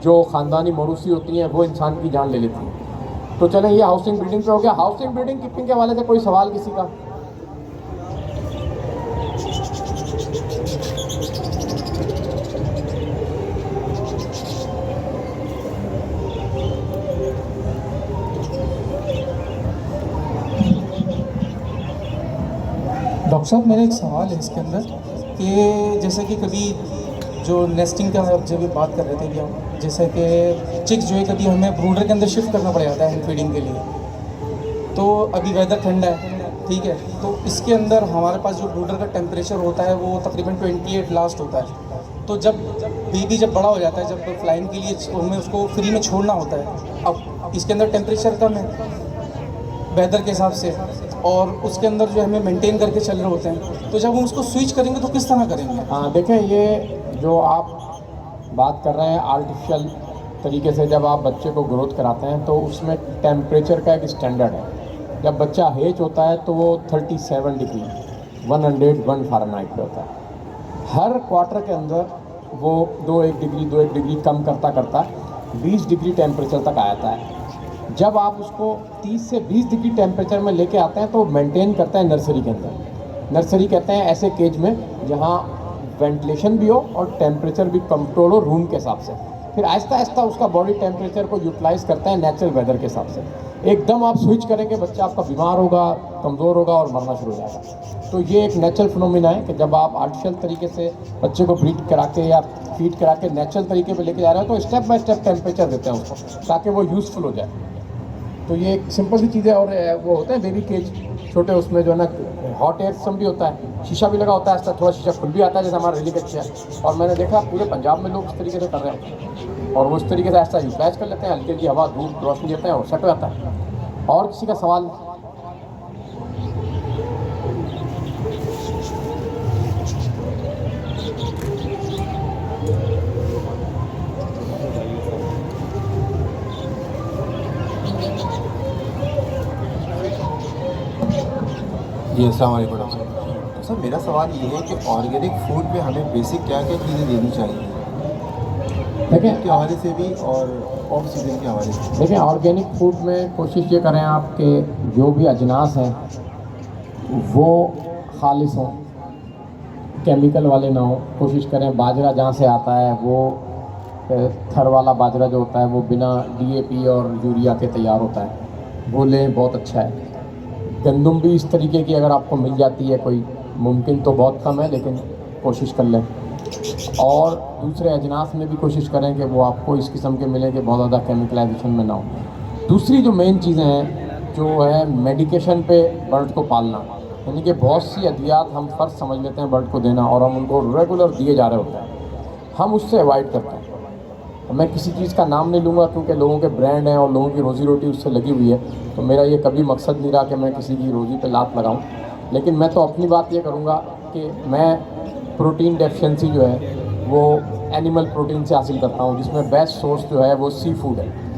जो ख़ानदानी मौरूसी होती हैं वो इंसान की जान ले लेती हैं। तो चलें, ये हाउसिंग ब्रीडिंग पे हो गया। हाउसिंग ब्रीडिंग कीपिंग के हवाले से कोई सवाल किसी का? डॉक्टर साहब, मेरा एक सवाल है इसके अंदर कि जैसे कि कभी जो नेस्टिंग का जब बात कर रहे थे कि हम, जैसे कि चिक्स जो है कभी हमें ब्रूडर के अंदर शिफ्ट करना पड़ जाता है हैंड फीडिंग के लिए, तो अभी वेदर ठंडा है, ठीक है, तो इसके अंदर हमारे पास जो ब्रूडर का टेम्परेचर होता है वो तकरीबन 28 लास्ट होता है। तो जब बेबी जब बड़ा हो जाता है, जब फ्लाइंग के लिए हमें उसको फ्री में छोड़ना होता है, अब इसके अंदर टेम्परेचर कम है वेदर के हिसाब से और उसके अंदर जो हमें मेंटेन करके चल रहे होते हैं, तो जब हम उसको स्विच करेंगे तो किस तरह करेंगे? हाँ देखें, ये जो आप बात कर रहे हैं आर्टिफिशियल तरीके से जब आप बच्चे को ग्रोथ कराते हैं तो उसमें टेम्परेचर का एक स्टैंडर्ड है। जब बच्चा हेच होता है तो वो 37 डिग्री 101 फ़ारेनहाइट पे होता है। हर क्वार्टर के अंदर वो 2-1 डिग्री कम करता करता 20 डिग्री टेम्परेचर तक आ जाता है। जब आप उसको 30 से 20 डिग्री टेम्परेचर में लेके आते हैं तो मेंटेन करता है नर्सरी के अंदर। नर्सरी कहते हैं ऐसे केज में जहाँ वेंटिलेशन भी हो और टेम्परेचर भी कंट्रोल हो रूम के हिसाब से। फिर आहिस्ता आहिस्ता उसका बॉडी टेम्परेचर को यूटिलाइज़ करता है नेचुरल वेदर के हिसाब से। एकदम आप स्विच करेंगे, बच्चा आपका बीमार होगा, कमज़ोर होगा और मरना शुरू हो जाएगा। तो ये एक नेचुरल फिनोमिना है कि जब आप आर्टिफिशियल तरीके से बच्चे को ब्रीड करा के या फीड करा के नेचुरल तरीके पे लेके जा रहे हो तो स्टेप बाय स्टेप टेम्परेचर देते हैं उसको ताकि वो यूज़फुल हो जाए। तो ये एक सिंपल सी चीज़ है। और वो होते हैं बेबी केज छोटे, उसमें जो है ना हॉट एयर सिस्टम भी होता है, शीशा भी लगा होता है, ऐसा थोड़ा शीशा खुल भी आता है जैसे हमारा रिली कच्चा है। और मैंने देखा पूरे पंजाब में लोग इस तरीके से कर रहे हैं और वो इस तरीके से ऐसा यूटिलाइज कर लेते हैं, हल्की हल्की हवा धूप रोशनी देते हैं और सेट हो जाता है। और किसी का सवाल? जी अस्सलाम वालेकुम डॉक्टर साहब, मेरा सवाल ये है कि ऑर्गेनिक फूड में हमें बेसिक क्या क्या चीज़ें देनी चाहिए देखें के हवाले से भी और ऑफ सीजन के हवाले से? देखें, ऑर्गेनिक फूड में कोशिश ये करें आप कि जो भी अजनास हैं वो खालिस हों, केमिकल वाले ना हो। कोशिश करें बाजरा जहाँ से आता है वो थर वाला बाजरा जो होता है वो बिना DAP और यूरिया के तैयार होता है, वो लें, बहुत अच्छा है। गंदम भी इस तरीके की अगर आपको मिल जाती है कोई, मुमकिन तो बहुत कम है लेकिन कोशिश कर लें, और दूसरे अजनास में भी कोशिश करें कि वो आपको इस किस्म के मिलें कि बहुत ज़्यादा केमिकलाइजेशन में ना हो। दूसरी जो मेन चीज़ें हैं जो है मेडिकेशन पे बर्ड को पालना, यानी कि बहुत सी अद्वियात हम फ़र्ज समझ लेते हैं बर्ड को देना और हम उनको रेगुलर दिए जा रहे होते हैं, हम उससे अवॉइड करते हैं। मैं किसी चीज़ का नाम नहीं लूँगा क्योंकि लोगों के ब्रांड हैं और लोगों की रोज़ी रोटी उससे लगी हुई है, तो मेरा ये कभी मकसद नहीं रहा कि मैं किसी की रोज़ी पे लात लगाऊँ। लेकिन मैं तो अपनी बात ये करूँगा कि मैं प्रोटीन डेफिशिएंसी जो है वो एनिमल प्रोटीन से हासिल करता हूँ, जिसमें बेस्ट सोर्स जो है वो सी फूड है।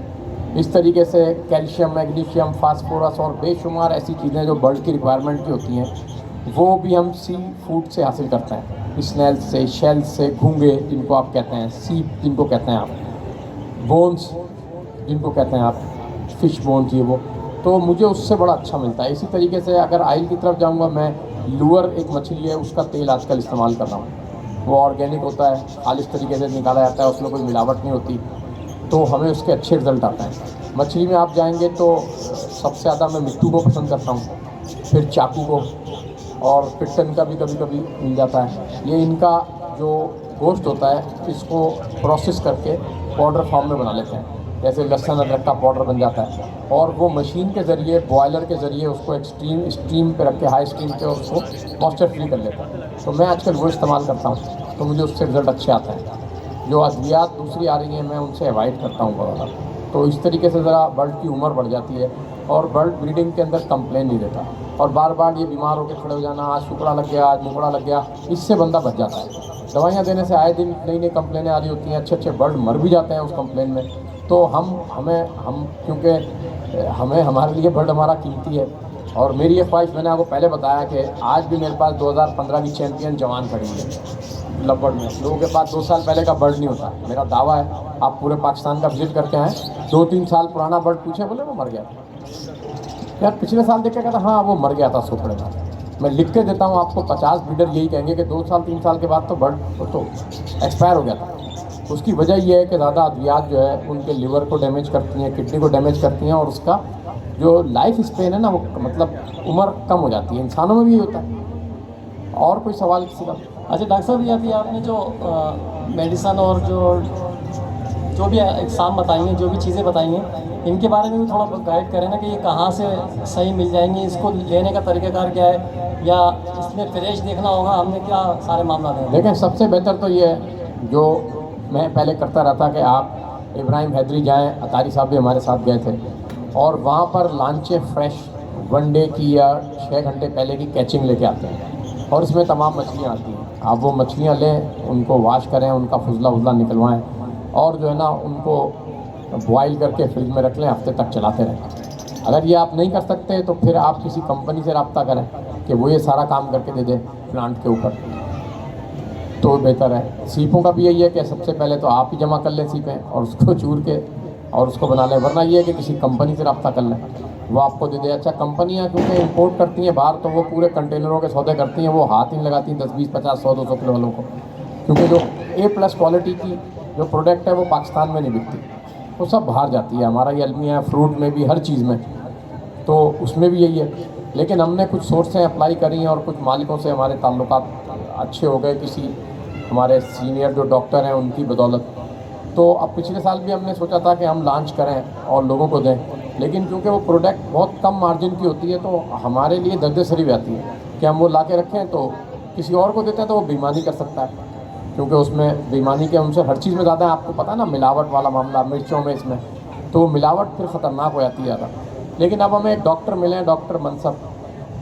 इस तरीके से कैल्शियम, मैग्नीशियम, फास्फोरस और बेशुमार ऐसी चीज़ें जो बर्ड की रिक्वायरमेंट की होती हैं वो भी हम सी फूड से हासिल करते हैं, स्नेल्स से, शेल्स से, घूंगे जिनको आप कहते हैं, सीप जिनको कहते हैं आप, बोन्स जिनको कहते हैं आप, फ़िश बोन्स ये वो, तो मुझे उससे बड़ा अच्छा मिलता है। इसी तरीके से अगर आयल की तरफ जाऊंगा, मैं लूअर एक मछली है उसका तेल आजकल इस्तेमाल कर रहा हूँ। वो ऑर्गेनिक होता है, खालिश तरीके से निकाला जाता है, उसमें कोई मिलावट नहीं होती, तो हमें उसके अच्छे रिज़ल्ट आते हैं। मछली में आप जाएंगे तो सबसे ज़्यादा मैं मिट्टू को पसंद करता हूँ, फिर चाकू को, और पिट्टन का भी कभी कभी मिल जाता है। ये इनका जो गोश्त होता है इसको प्रोसेस करके पाउडर फॉर्म में बना लेते हैं, जैसे लहसुन अदरक का पाउडर बन जाता है, और वो मशीन के ज़रिए, बॉयलर के ज़रिए उसको स्टीम पे रख के, हाई स्टीम पे उसको मॉइस्चर फ्री कर लेता है। तो मैं आजकल वो इस्तेमाल करता हूँ, तो मुझे उससे रिज़ल्ट अच्छे आते हैं। जो अद्वियात दूसरी आ रही हैं मैं उनसे अवॉइड करता हूँ बहुत ज़्यादा। तो इस तरीके से ज़रा बर्ड की उम्र बढ़ जाती है और बर्ड ब्रीडिंग के अंदर कंप्लेन नहीं देता, और बार बार ये बीमार होकर खड़े हो जाना, आज सुकड़ा लग गया, आज मुकड़ा लग गया, इससे बंदा बच जाता है। दवाइयाँ देने से आए दिन नई नई कंप्लेनें आ रही होती हैं, अच्छे अच्छे बर्ड मर भी जाते हैं उस कंप्लेन में। तो हम क्योंकि हमारे लिए बर्ड हमारा कीमती है, और मेरी ये ख्वाहिश, मैंने आपको पहले बताया कि आज भी मेरे पास 2015 की चैम्पियन जवान खड़ी है लवबर्ड में। लोगों के पास 2 साल पहले का बर्ड नहीं होता। मेरा दावा है, आप पूरे पाकिस्तान का विजिट करके आएँ, 2-3 साल पुराना बर्ड पूछे, बोले वो मर गया यार, पिछले साल देख के कहता हाँ वो मर गया था सुपड़े में। मैं लिख के देता हूँ आपको, 50 ब्रीडर यही कहेंगे कि 2 साल 3 साल के बाद तो बर्ड तो एक्सपायर हो गया था। उसकी वजह ये है कि ज़्यादा अद्वियात जो है उनके लिवर को डैमेज करती हैं, किडनी को डैमेज करती हैं, और उसका जो लाइफ स्पेन है ना, वो मतलब उम्र कम हो जाती है। इंसानों में भी होता है। और कोई सवाल किसी का? अच्छा डॉक्टर साहब, ये अभी आपने जो मेडिसन और जो भी एग्ज़ाम बताई हैं, जो भी चीज़ें बताई हैं, इनके बारे में भी थोड़ा गाइड करें ना कि ये कहाँ से सही मिल जाएंगी, इसको लेने का तरीक़ाकार क्या है, या इसमें फ्रेश देखना होगा, हमने क्या सारे मामला दें? देखें, सबसे बेहतर तो ये है जो मैं पहले करता रहता कि आप इब्राहिम हैदरी जाएँ, अतारी साहब भी हमारे साथ गए थे, और वहाँ पर लांचे फ्रेश 1 डे की या 6 घंटे पहले की कैचिंग लेके आते हैं, और इसमें तमाम मछलियाँ आती हैं। आप वो मछलियाँ लें, उनको वॉश करें, उनका फुजला निकलवाएं, और जो है ना उनको बॉयल करके फ्रिज में रख लें, हफ्ते तक चलाते रहें। अगर ये आप नहीं कर सकते तो फिर आप किसी कंपनी से रब्ता करें कि वो ये सारा काम करके दे दे प्लांट के ऊपर, तो बेहतर है। सीपों का भी यही है कि सबसे पहले तो आप ही जमा कर लें सीपें, और उसको चूर के और उसको बना लें, वरना ये है कि किसी कंपनी से रब्ता कर लें, वो आपको दे दे। अच्छा, कंपनियां क्योंकि इंपोर्ट करती हैं बाहर, तो वो पूरे कंटेनरों के सौदे करती हैं, वो हाथ ही नहीं लगाती 10, 20, 50, 100, 200 किलो वालों को, क्योंकि जो A+ क्वालिटी की जो प्रोडक्ट है वो पाकिस्तान में नहीं बिकती, वो सब बाहर जाती है। हमारा ये अलमिया है, फ्रूट में भी, हर चीज़ में, तो उसमें भी यही है। लेकिन हमने कुछ सोर्सें अप्लाई करी हैं और कुछ मालिकों से हमारे ताल्लुकात अच्छे हो गए, किसी हमारे सीनियर जो डॉक्टर हैं उनकी बदौलत। तो अब पिछले साल भी हमने सोचा था कि हम लॉन्च करें और लोगों को दें, लेकिन क्योंकि वो प्रोडक्ट बहुत कम मार्जिन की होती है, तो हमारे लिए दर्द-ए-सरी रहती है कि हम वो ला के रखें, तो किसी और को देते हैं तो वो बेईमानी कर सकता है, क्योंकि उसमें बेईमानी के उनसे हर चीज़ में ज़्यादा है। आपको पता है ना, मिलावट वाला मामला मिर्चों में, इसमें तो मिलावट फिर ख़तरनाक हो जाती है ज़्यादा। लेकिन अब हमें एक डॉक्टर मिले हैं, डॉक्टर मनसब,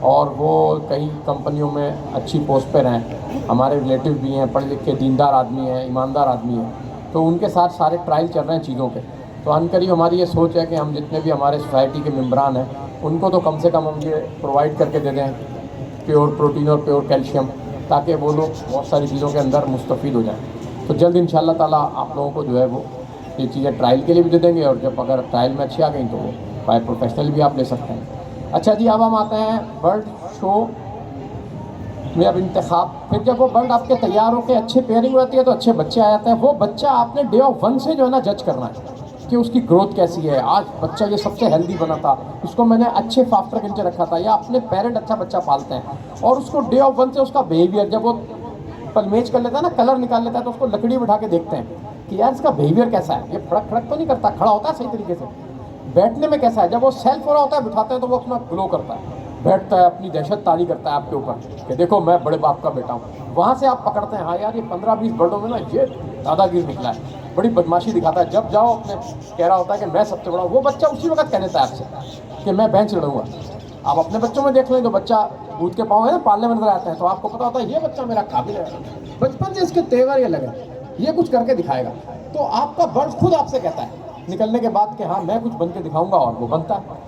और वो कई कंपनियों में अच्छी पोस्ट पर हैं, हमारे रिलेटिव भी हैं, पढ़े लिखे दीनदार आदमी हैं, ईमानदार आदमी हैं, तो उनके साथ सारे ट्रायल चल रहे हैं चीज़ों के। तो अनकरीब हमारी ये सोच है कि हम जितने भी हमारे सोसाइटी के मेम्बरान हैं उनको तो कम से कम हम ये प्रोवाइड करके दे दें प्योर प्रोटीन और प्योर कैल्शियम, ताकि वो लोग बहुत सारी चीज़ों के अंदर मुस्तफ़ीद हो जाएँ। तो जल्द इंशाअल्लाह ताला आप लोगों को जो है वो ये चीज़ें ट्रायल के लिए भी दे देंगे, और जब अगर ट्रायल में अच्छी आ गई तो वो बाय प्रोफेशनल भी आप ले सकते हैं। अच्छा जी, अब हम आते हैं बर्ड शो में अब इंतखाब। फिर जब वो बर्ड आपके तैयार होकर अच्छे पेयरिंग रहती है तो अच्छे बच्चे आ जाते हैं। वो बच्चा आपने डे ऑफ 1 से जो है ना जज करना है कि उसकी ग्रोथ कैसी है। आज बच्चा ये सबसे हेल्दी बना था, इसको मैंने अच्छे फास्टर के रखा था, या अपने पेरेंट अच्छा बच्चा पालते हैं, और उसको डे ऑफ 1 से उसका बिहेवियर, जब वो पलमेज कर लेता है ना, कलर निकाल लेता है, तो उसको लकड़ी बिठा के देखते हैं कि यार इसका बिहेवियर कैसा है, ये फड़क फड़क तो नहीं करता, खड़ा होता है सही तरीके से, बैठने में कैसा है, जब वो सेल्फ हो रहा होता है बिठाते हैं तो वो अपना ग्लो करता है, बैठता है, अपनी दहशत तारी करता है आपके ऊपर कि देखो मैं बड़े बाप का बेटा हूँ। वहाँ से आप पकड़ते हैं हाँ यार ये 15-20 बर्डों में ना ये दादागिर निकला है, बड़ी बदमाशी दिखाता है। जब जाओ अपने कह रहा होता है कि मैं सबसे बड़ा हूँ, वो बच्चा उसी वक्त कह देता है आपसे कि मैं बेंच लड़ूंगा। आप अपने बच्चों में देख लें, जो बच्चा दूध के पाँव है ना पालने में नजर आते हैं, तो आपको पता होता है ये बच्चा मेरा काबिल है, बचपन से इसके तेवर ये लगे, ये कुछ करके दिखाएगा। तो आपका बर्ड खुद आपसे कहता है निकलने के बाद कि हाँ मैं कुछ बन के दिखाऊंगा, और वो बनता है।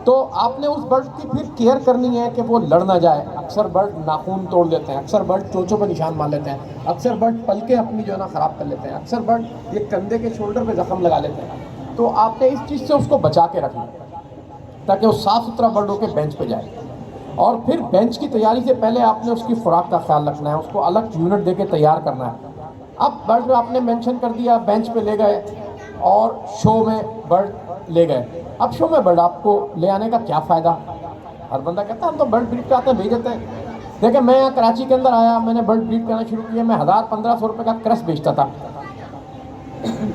तो आपने उस बर्ड की फिर केयर करनी है कि वो लड़ ना जाए। अक्सर बर्ड नाखून तोड़ लेते हैं, अक्सर बर्ड चोंचों पर निशान मार लेते हैं, अक्सर बर्ड पलके अपनी जो है ना ख़राब कर लेते हैं, अक्सर बर्ड ये कंधे के शोल्डर पे ज़ख्म लगा लेते हैं। तो आपने इस चीज़ से उसको बचा के रखना ताकि वो साफ़ सुथरा बर्ड होकर बेंच पे जाए। और फिर बेंच की तैयारी से पहले आपने उसकी खुराक का ख्याल रखना है, उसको अलग यूनिट दे के तैयार करना है। अब बर्ड आपने मेंशन कर दिया, बेंच पे ले गए और शो में बर्ड ले गए। अब शो में बर्ड आपको ले आने का क्या फ़ायदा? हर बंदा कहता है हम तो बर्ड ब्रीड कराते हैं, भेज देते हैं। देखिए मैं यहाँ कराची के अंदर आया, मैंने बर्ड ब्रीड करना शुरू किया, मैं 1000-1500 रुपये का क्रस बेचता था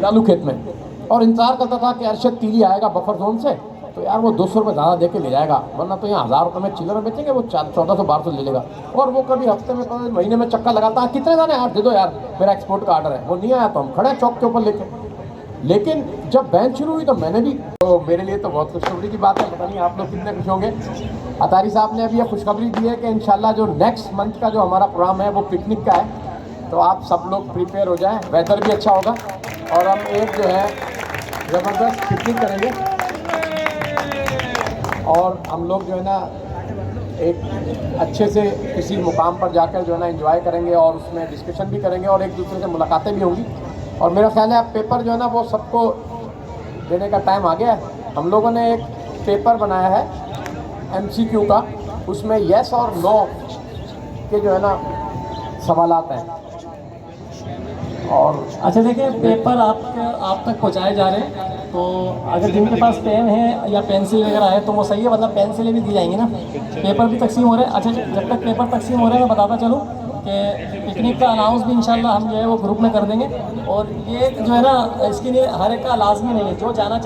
लालू खेत में, और इंतज़ार करता था कि अरशद तीली आएगा बफर जोन से तो यार वो 200 रुपये ज़्यादा दे के ले जाएगा, वरना तो यहाँ 1000 रुपये में चिल्लर बेचेंगे, वो 1400-1200 ले लेगा। और वो कभी हफ्ते में महीने में चक्कर लगाता है, कितने जाने यार दे दो यार मेरा एक्सपोर्ट का आर्डर है, वो नहीं आया तो हम खड़े चौक के ऊपर लेके। लेकिन जब बैच शुरू हुई तो मैंने भी, तो मेरे लिए तो बहुत खुशखबरी की बात है, पता नहीं आप लोग कितने खुश होंगे। अतारी साहब ने अभी ये खुशखबरी दी है कि इंशाल्लाह जो नेक्स्ट मंथ का जो हमारा प्रोग्राम है वो पिकनिक का है, तो आप सब लोग प्रिपेयर हो जाएं, वेदर भी अच्छा होगा और हम एक जो है ज़बरदस्त पिकनिक करेंगे और हम लोग जो है ना एक अच्छे से किसी मुकाम पर जाकर जो है ना एंजॉय करेंगे और उसमें डिस्कशन भी करेंगे और एक दूसरे से मुलाकातें भी होंगी। और मेरा ख्याल है अब पेपर जो है ना वो सबको देने का टाइम आ गया है। हम लोगों ने एक पेपर बनाया है MCQ का, उसमें येस और नो के जो है ना सवालात हैं। और अच्छा देखिए पेपर आप तक पहुंचाए जा रहे हैं, तो अगर जिनके पास पेन है या पेंसिल वगैरह है तो वो सही है, मतलब पेंसिलें भी दी जाएंगी ना, पेपर भी तकसीम हो रहे हैं। अच्छा जब तक पेपर तकसीम हो रहे हैं मैं बताता चलूँ कि पिकनिक का अनाउंस भी इंशाल्लाह हम जो है वो ग्रुप में कर देंगे। और ये जो है ना इसके लिए हर एक का लाजमी नहीं है, जो जाना चाहे